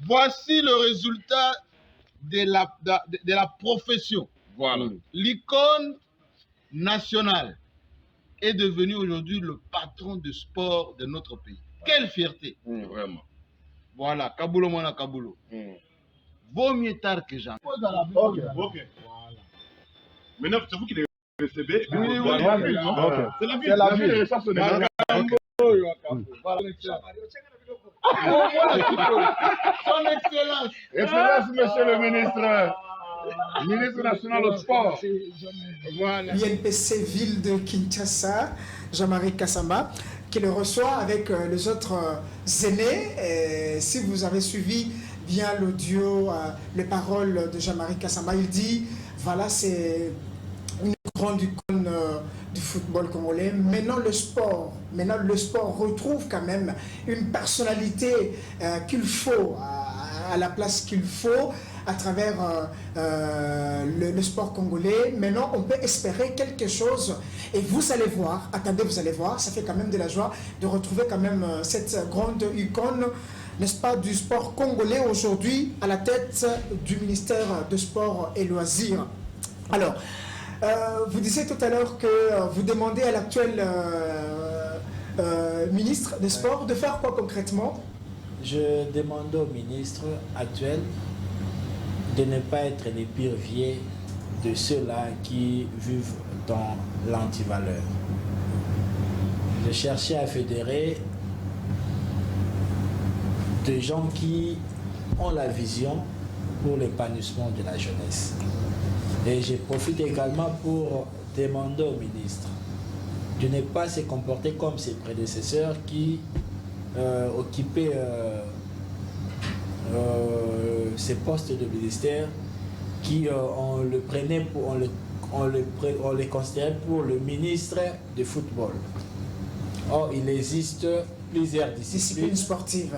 voici le résultat de la profession. Voilà. L'icône nationale est devenu aujourd'hui le patron de sport de notre pays. Quelle fierté. Vraiment. Voilà, Kaboulou-Mwana Kaboulou. Vaut mieux tard que jamais. Ok. Voilà. Maintenant, c'est vous qui les recevez. Oui, voilà. C'est la vie. Son Excellence. Excellence, monsieur le ministre. Ministre national au sport. Voilà. l'INPC ville de Kinshasa, Jean-Marie Kassamba, qui le reçoit avec les autres aînés. Et si vous avez suivi bien l'audio, les paroles de Jean-Marie Kassamba, il dit, voilà, c'est une grande icône du football congolais. Maintenant le sport retrouve quand même une personnalité qu'il faut, à la place qu'il faut, à travers le sport congolais. Maintenant, on peut espérer quelque chose. Et vous allez voir, attendez, vous allez voir, ça fait quand même de la joie de retrouver quand même cette grande icône, n'est-ce pas, du sport congolais aujourd'hui à la tête du ministère de Sport et Loisirs. Alors, vous disiez tout à l'heure que vous demandez à l'actuel ministre des Sports de faire quoi concrètement? Je demande au ministre actuel de ne pas être les pire-viers de ceux-là qui vivent dans l'antivaleur. De chercher à fédérer des gens qui ont la vision pour l'épanouissement de la jeunesse. Et je profite également pour demander au ministre de ne pas se comporter comme ses prédécesseurs qui occupaient ces postes de ministère, qui on le prenait pour, on les considérait pour le ministre de football. Or, il existe plusieurs disciplines sportives.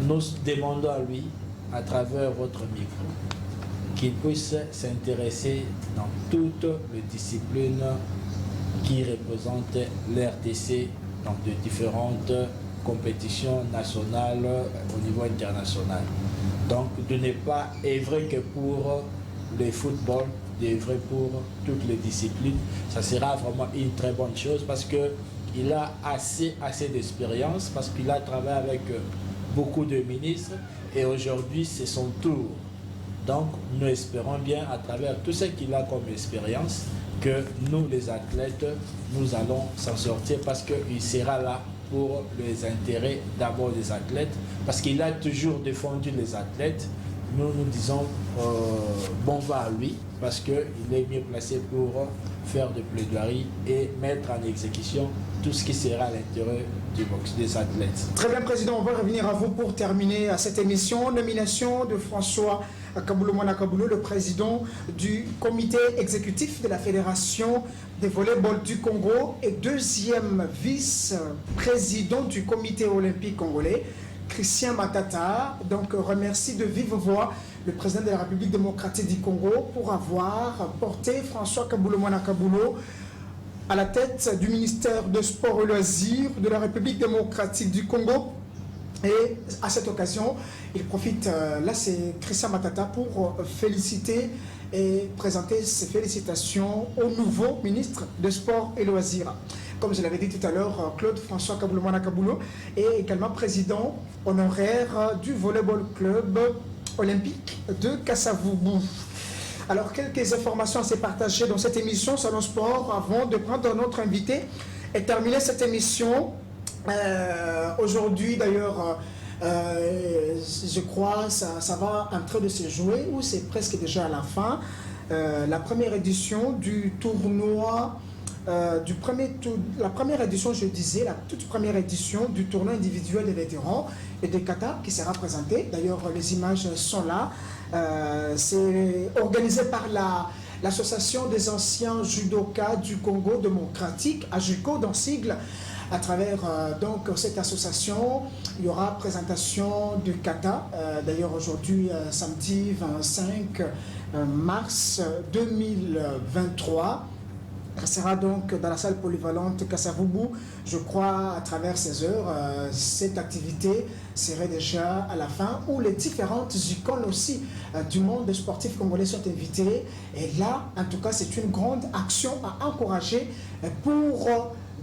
Nous demandons à lui, à travers votre micro, qu'il puisse s'intéresser dans toutes les disciplines qui représentent l'RDC dans de différentes compétitions nationales au niveau international. Donc de ne pas œuvrer que pour le football, d'œuvrer pour toutes les disciplines. Ça sera vraiment une très bonne chose parce qu'il a assez d'expérience, parce qu'il a travaillé avec beaucoup de ministres et aujourd'hui c'est son tour. Donc nous espérons bien à travers tout ce qu'il a comme expérience que nous les athlètes, nous allons s'en sortir parce qu'il sera là pour les intérêts d'abord des athlètes, parce qu'il a toujours défendu les athlètes. Nous disons bon va à lui parce qu'il est mieux placé pour faire de plaidoirie et mettre en exécution tout ce qui sera à l'intérêt du boxe des athlètes. Très bien, Président, on va revenir à vous pour terminer cette émission. Nomination de François Kaboulou Mwana Kaboulou, le président du comité exécutif de la Fédération de volleyball du Congo et deuxième vice-président du comité olympique congolais, Christian Matata. Donc, remercie de vive voix le président de la République démocratique du Congo pour avoir porté François Kaboulou Mwana Kaboulou à la tête du ministère de Sport et Loisirs de la République démocratique du Congo. Et à cette occasion, il profite, là c'est Christian Matata, pour féliciter et présenter ses félicitations au nouveau ministre de Sport et Loisirs. Comme je l'avais dit tout à l'heure, Claude François Kaboulou Mwana Kaboulou est également président honoraire du Volleyball Club olympique de Kasavubu. Alors, quelques informations à se partager dans cette émission Salon Sport avant de prendre notre invité et terminer cette émission. Aujourd'hui, d'ailleurs, je crois ça va en train de se jouer ou c'est presque déjà à la fin. La première édition du tournoi, la première édition, je disais, la toute première édition du tournoi individuel des vétérans et des kata qui sera présenté. D'ailleurs, les images sont là. C'est organisé par l'association des anciens judokas du Congo démocratique, AJUCO dans sigle. À travers donc cette association, il y aura présentation du kata. D'ailleurs aujourd'hui, samedi 25 mars 2023. Ça sera donc dans la salle polyvalente Kasavubu. Je crois à travers ces heures, cette activité serait déjà à la fin où les différentes icônes aussi du monde sportif congolais sont invitées. Et là, en tout cas, c'est une grande action à encourager pour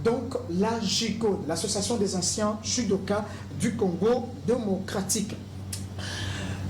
donc la JICO, l'association des anciens judokas du Congo démocratique.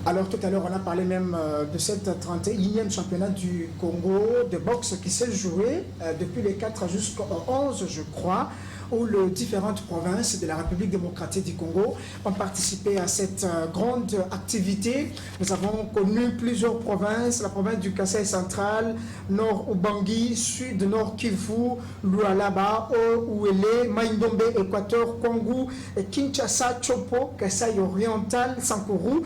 Alors tout à l'heure, on a parlé même de cette 31e championnat du Congo de boxe qui s'est joué depuis les 4 jusqu'au 11, je crois, où les différentes provinces de la République démocratique du Congo ont participé à cette grande activité. Nous avons connu plusieurs provinces, la province du Kasaï central, Nord Ubangi, Sud, Nord Kivu, Lualaba, Ouélé, Maïndombe, Équateur, Kongo, Kinshasa, Chopo, Kasaï oriental, Sankourou.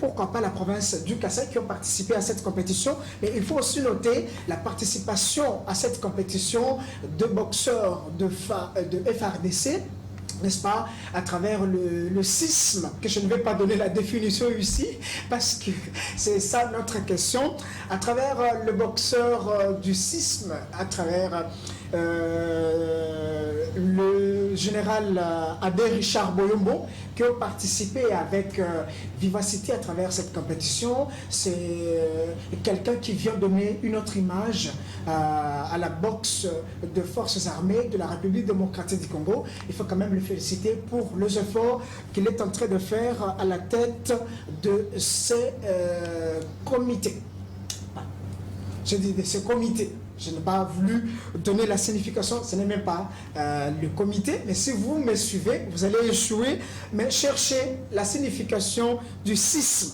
Pourquoi pas la province du Kasaï qui ont participé à cette compétition. Mais il faut aussi noter la participation à cette compétition de boxeurs de FRDC n'est-ce pas, à travers le sisme, que je ne vais pas donner la définition ici, parce que c'est ça notre question, à travers le boxeur du sisme, à travers le général Adé Richard Boyombo, qui a participé avec vivacité à travers cette compétition. C'est quelqu'un qui vient donner une autre image à la boxe de forces armées de la République démocratique du Congo. Il faut quand même le féliciter pour les efforts qu'il est en train de faire à la tête de ces comités. Je dis de ces comités. Je n'ai pas voulu donner la signification, ce n'est même pas le comité, mais si vous me suivez, vous allez échouer, mais cherchez la signification du sisme.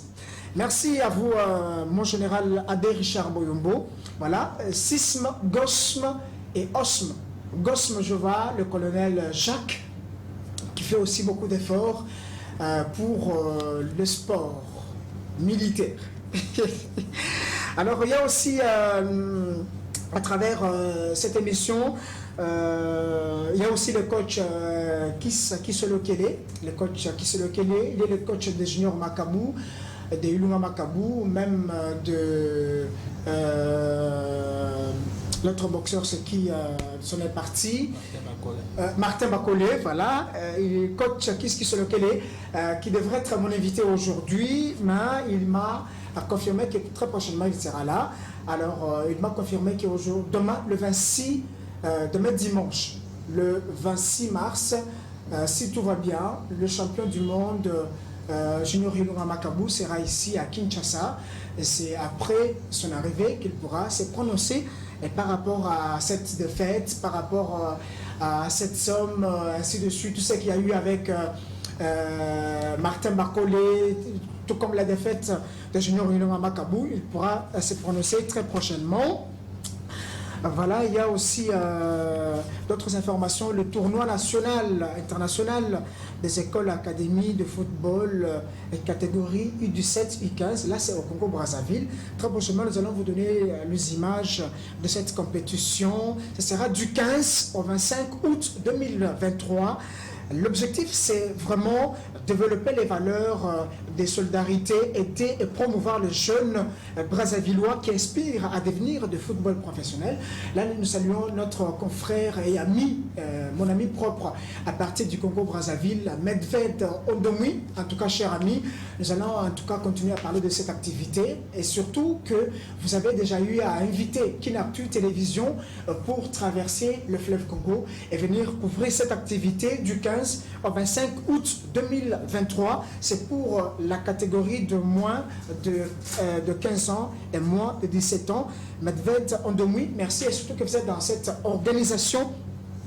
Merci à vous, mon général Adé Richard Boyombo. Voilà, sisme, gosme et osme. Gosme, je vois le colonel Jacques, qui fait aussi beaucoup d'efforts pour le sport militaire. Alors, il y a aussi... à travers cette émission, il y a aussi le coach Kisolo Kele. Le coach Kisolo Kele, il est le coach de Junior Makabou, de Ilunga Makabou, même de l'autre boxeur, c'est qui s'en est parti, Martin Bakolé, voilà, coach Kisolo Kele, qui devrait être mon invité aujourd'hui, mais il m'a confirmé que très prochainement il sera là. Alors, il m'a confirmé qu'aujourd'hui, demain, le 26, demain dimanche, le 26 mars, si tout va bien, le champion du monde Junior Ilunga Makabou sera ici à Kinshasa. Et c'est après son arrivée qu'il pourra se prononcer par rapport à cette défaite, par rapport à cette somme, ainsi de suite, tout ce qu'il y a eu avec Martin Bakolé, tout comme la défaite de Junior Ilunga Makabou, il pourra se prononcer très prochainement. Voilà, il y a aussi d'autres informations. Le tournoi national, international des écoles académies de football catégorie U17, U15, là c'est au Congo-Brazzaville. Très prochainement, nous allons vous donner les images de cette compétition. Ce sera du 15 au 25 août 2023. L'objectif, c'est vraiment développer les valeurs des solidarités, aider et promouvoir les jeunes brazzavillois qui aspirent à devenir de football professionnel. Là, nous saluons notre confrère et ami, mon ami propre à partir du Congo-Brazzaville, Medved Ondomui. En tout cas, cher ami, nous allons en tout cas continuer à parler de cette activité et surtout que vous avez déjà eu à inviter Kinaptu Télévision pour traverser le fleuve Congo et venir couvrir cette activité du 15 au 25 août 2023. C'est pour la catégorie de moins de 15 ans et moins de 17 ans. Medved Ondomui, merci et surtout que vous êtes dans cette organisation.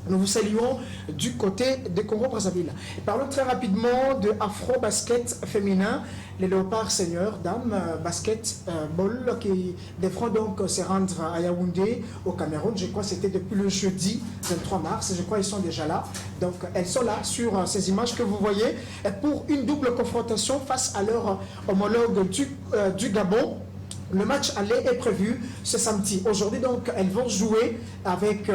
Nous vous saluons du côté de Congo-Brazzaville. Parlons très rapidement de Afro-Basket féminin, les Léopards Seigneurs, dames, basketball, qui devront donc se rendre à Yaoundé, au Cameroun. Je crois que c'était depuis le jeudi 23 mars. Je crois qu'ils sont déjà là. Donc, elles sont là sur ces images que vous voyez pour une double confrontation face à leur homologue du Gabon. Le match aller est prévu ce samedi. Aujourd'hui, donc, elles vont jouer avec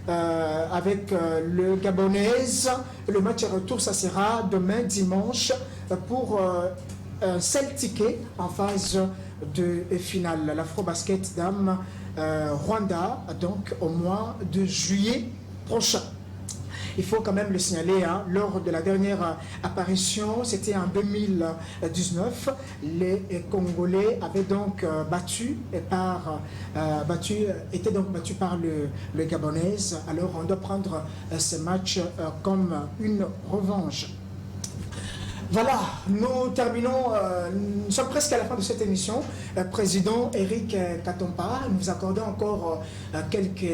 le Gabonaise. Le match retour, ça sera demain dimanche pour un seul ticket en phase de finale. L'Afro-Basket Dame Rwanda, donc au mois de juillet prochain. Il faut quand même le signaler, hein, lors de la dernière apparition, c'était en 2019, les Congolais avaient donc étaient donc battus par le Gabonais. Alors on doit prendre ce match comme une revanche. Voilà, nous terminons, nous sommes presque à la fin de cette émission. Président Eric Katompa, nous accordons encore quelques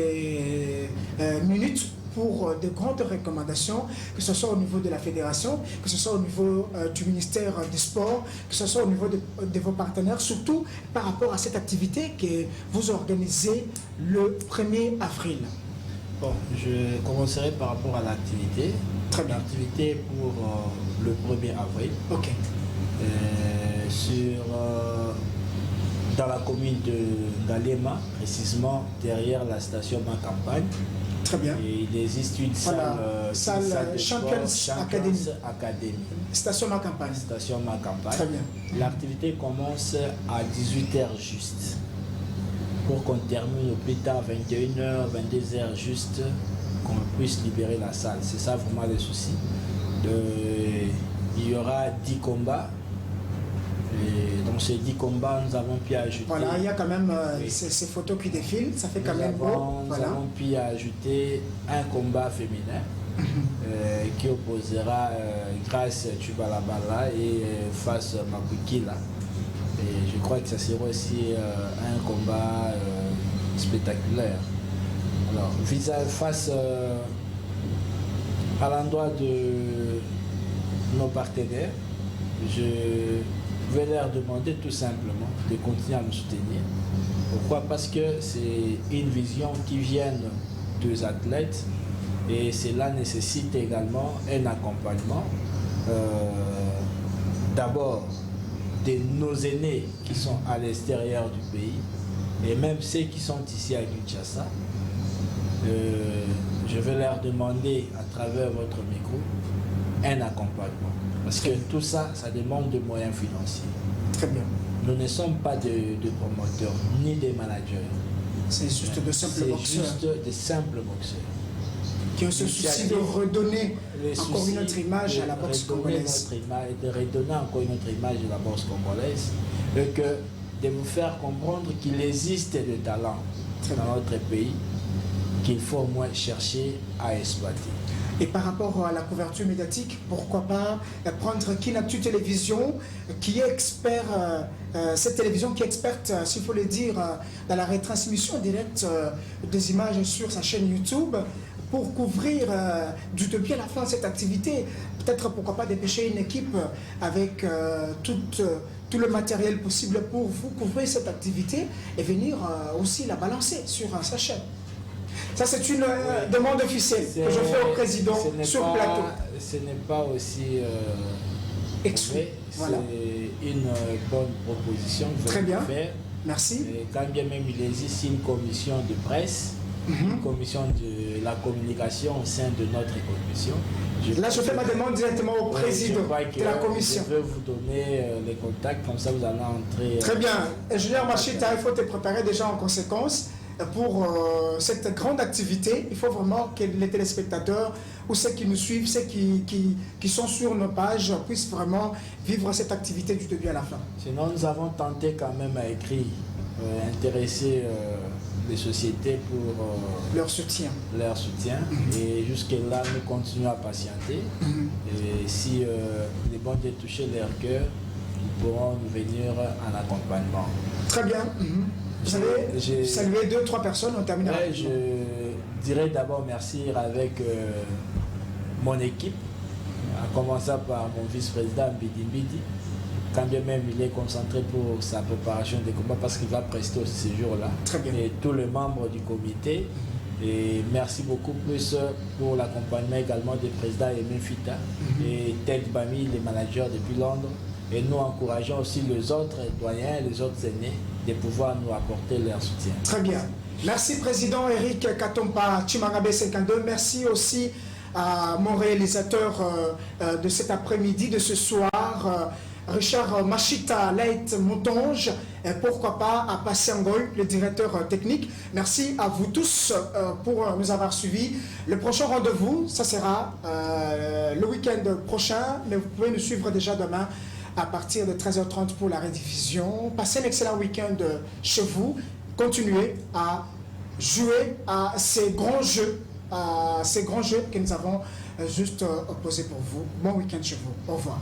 minutes pour de grandes recommandations, que ce soit au niveau de la fédération, que ce soit au niveau du ministère des Sports, que ce soit au niveau de vos partenaires, surtout par rapport à cette activité que vous organisez le 1er avril. Bon, je commencerai par rapport à l'activité. Très bien. L'activité pour le 1er avril. Ok. Dans la commune de Galema, précisément derrière la station Ma Campagne. Très bien. Et il existe une Voilà, salle, salle de Champions sport, Academy. Academy. Station Ma Campagne. Station Ma Campagne. Très bien. L'activité commence à 18h juste. Pour qu'on termine au plus tard 21h, 22h juste, qu'on puisse libérer la salle. C'est ça vraiment le souci. Il y aura 10 combats. Et dans ces 10 combats, nous avons pu ajouter... Voilà, il y a quand même oui. ces photos qui défilent, ça fait quand même beau. Nous avons pu ajouter un combat féminin qui opposera Grâce Chubalabala et face Mabukila. Et je crois que ça sera aussi un combat spectaculaire. Alors, face à l'endroit de nos partenaires, je vais leur demander tout simplement de continuer à nous soutenir. Pourquoi? Parce que c'est une vision qui vient des athlètes et cela nécessite également un accompagnement. D'abord de nos aînés qui sont à l'extérieur du pays et même ceux qui sont ici à Kinshasa. Je vais leur demander à travers votre micro un accompagnement. Parce que tout ça, ça demande des moyens financiers. Très bien. Nous ne sommes pas de promoteurs ni des managers. C'est juste de simples boxeurs. C'est juste de simples boxeurs. Qui ont ce souci de redonner encore une autre image à la boxe congolaise. De redonner encore une autre image à la boxe congolaise. Et que de vous faire comprendre qu'il existe des talents dans notre pays qu'il faut au moins chercher à exploiter. Et par rapport à la couverture médiatique, pourquoi pas prendre Kinatu Télévision, qui est expert, cette télévision qui est experte, s'il faut le dire, dans la retransmission directe des images sur sa chaîne YouTube, pour couvrir du début à la fin de cette activité. Peut-être pourquoi pas dépêcher une équipe avec tout le matériel possible pour vous couvrir cette activité et venir aussi la balancer sur sa chaîne. Ça, c'est une demande officielle que je fais au président sur plateau. Ce n'est pas aussi exclu. Voilà. C'est une bonne proposition que Très bien. Faire. Merci. Et quand bien même il existe une commission de presse, une commission de la communication au sein de notre commission. Je fais ma demande directement au président de la commission. Je vais vous donner les contacts, comme ça vous allez entrer. Très bien. Ingénieur Machita, il faut te préparer déjà en conséquence. Pour cette grande activité, il faut vraiment que les téléspectateurs ou ceux qui nous suivent, ceux qui sont sur nos pages puissent vraiment vivre cette activité du début à la fin. Sinon, nous avons tenté quand même à écrire, intéresser les sociétés pour leur soutien. Et jusque-là, nous continuons à patienter. Et si les bons Dieu touchent leur cœur, ils pourront nous venir en accompagnement. Très bien. Vous allez saluer 2-3 personnes, on termine avec. Je dirais d'abord merci avec mon équipe, à commencer par mon vice-président Mbidi Mbidi, quand bien même il est concentré pour sa préparation des combats parce qu'il va prester aussi ce jour-là. Très bien. Et tous les membres du comité. Et merci beaucoup plus pour l'accompagnement également du président Aimé Fita et Ted Bami, les managers depuis Londres. Et nous encourageons aussi les autres doyens, les autres aînés, de pouvoir nous apporter leur soutien. Très bien. Merci Président Eric Katompa Chimagabe 52. Merci aussi à mon réalisateur de cet après-midi, de ce soir, Richard Machita Leit Moutonge, et pourquoi pas à Passangol, le directeur technique. Merci à vous tous pour nous avoir suivis. Le prochain rendez-vous, ça sera le week-end prochain, mais vous pouvez nous suivre déjà demain à partir de 13h30 pour la rediffusion. Passez un excellent week-end chez vous. Continuez à jouer à ces grands jeux, que nous avons juste posés pour vous. Bon week-end chez vous. Au revoir.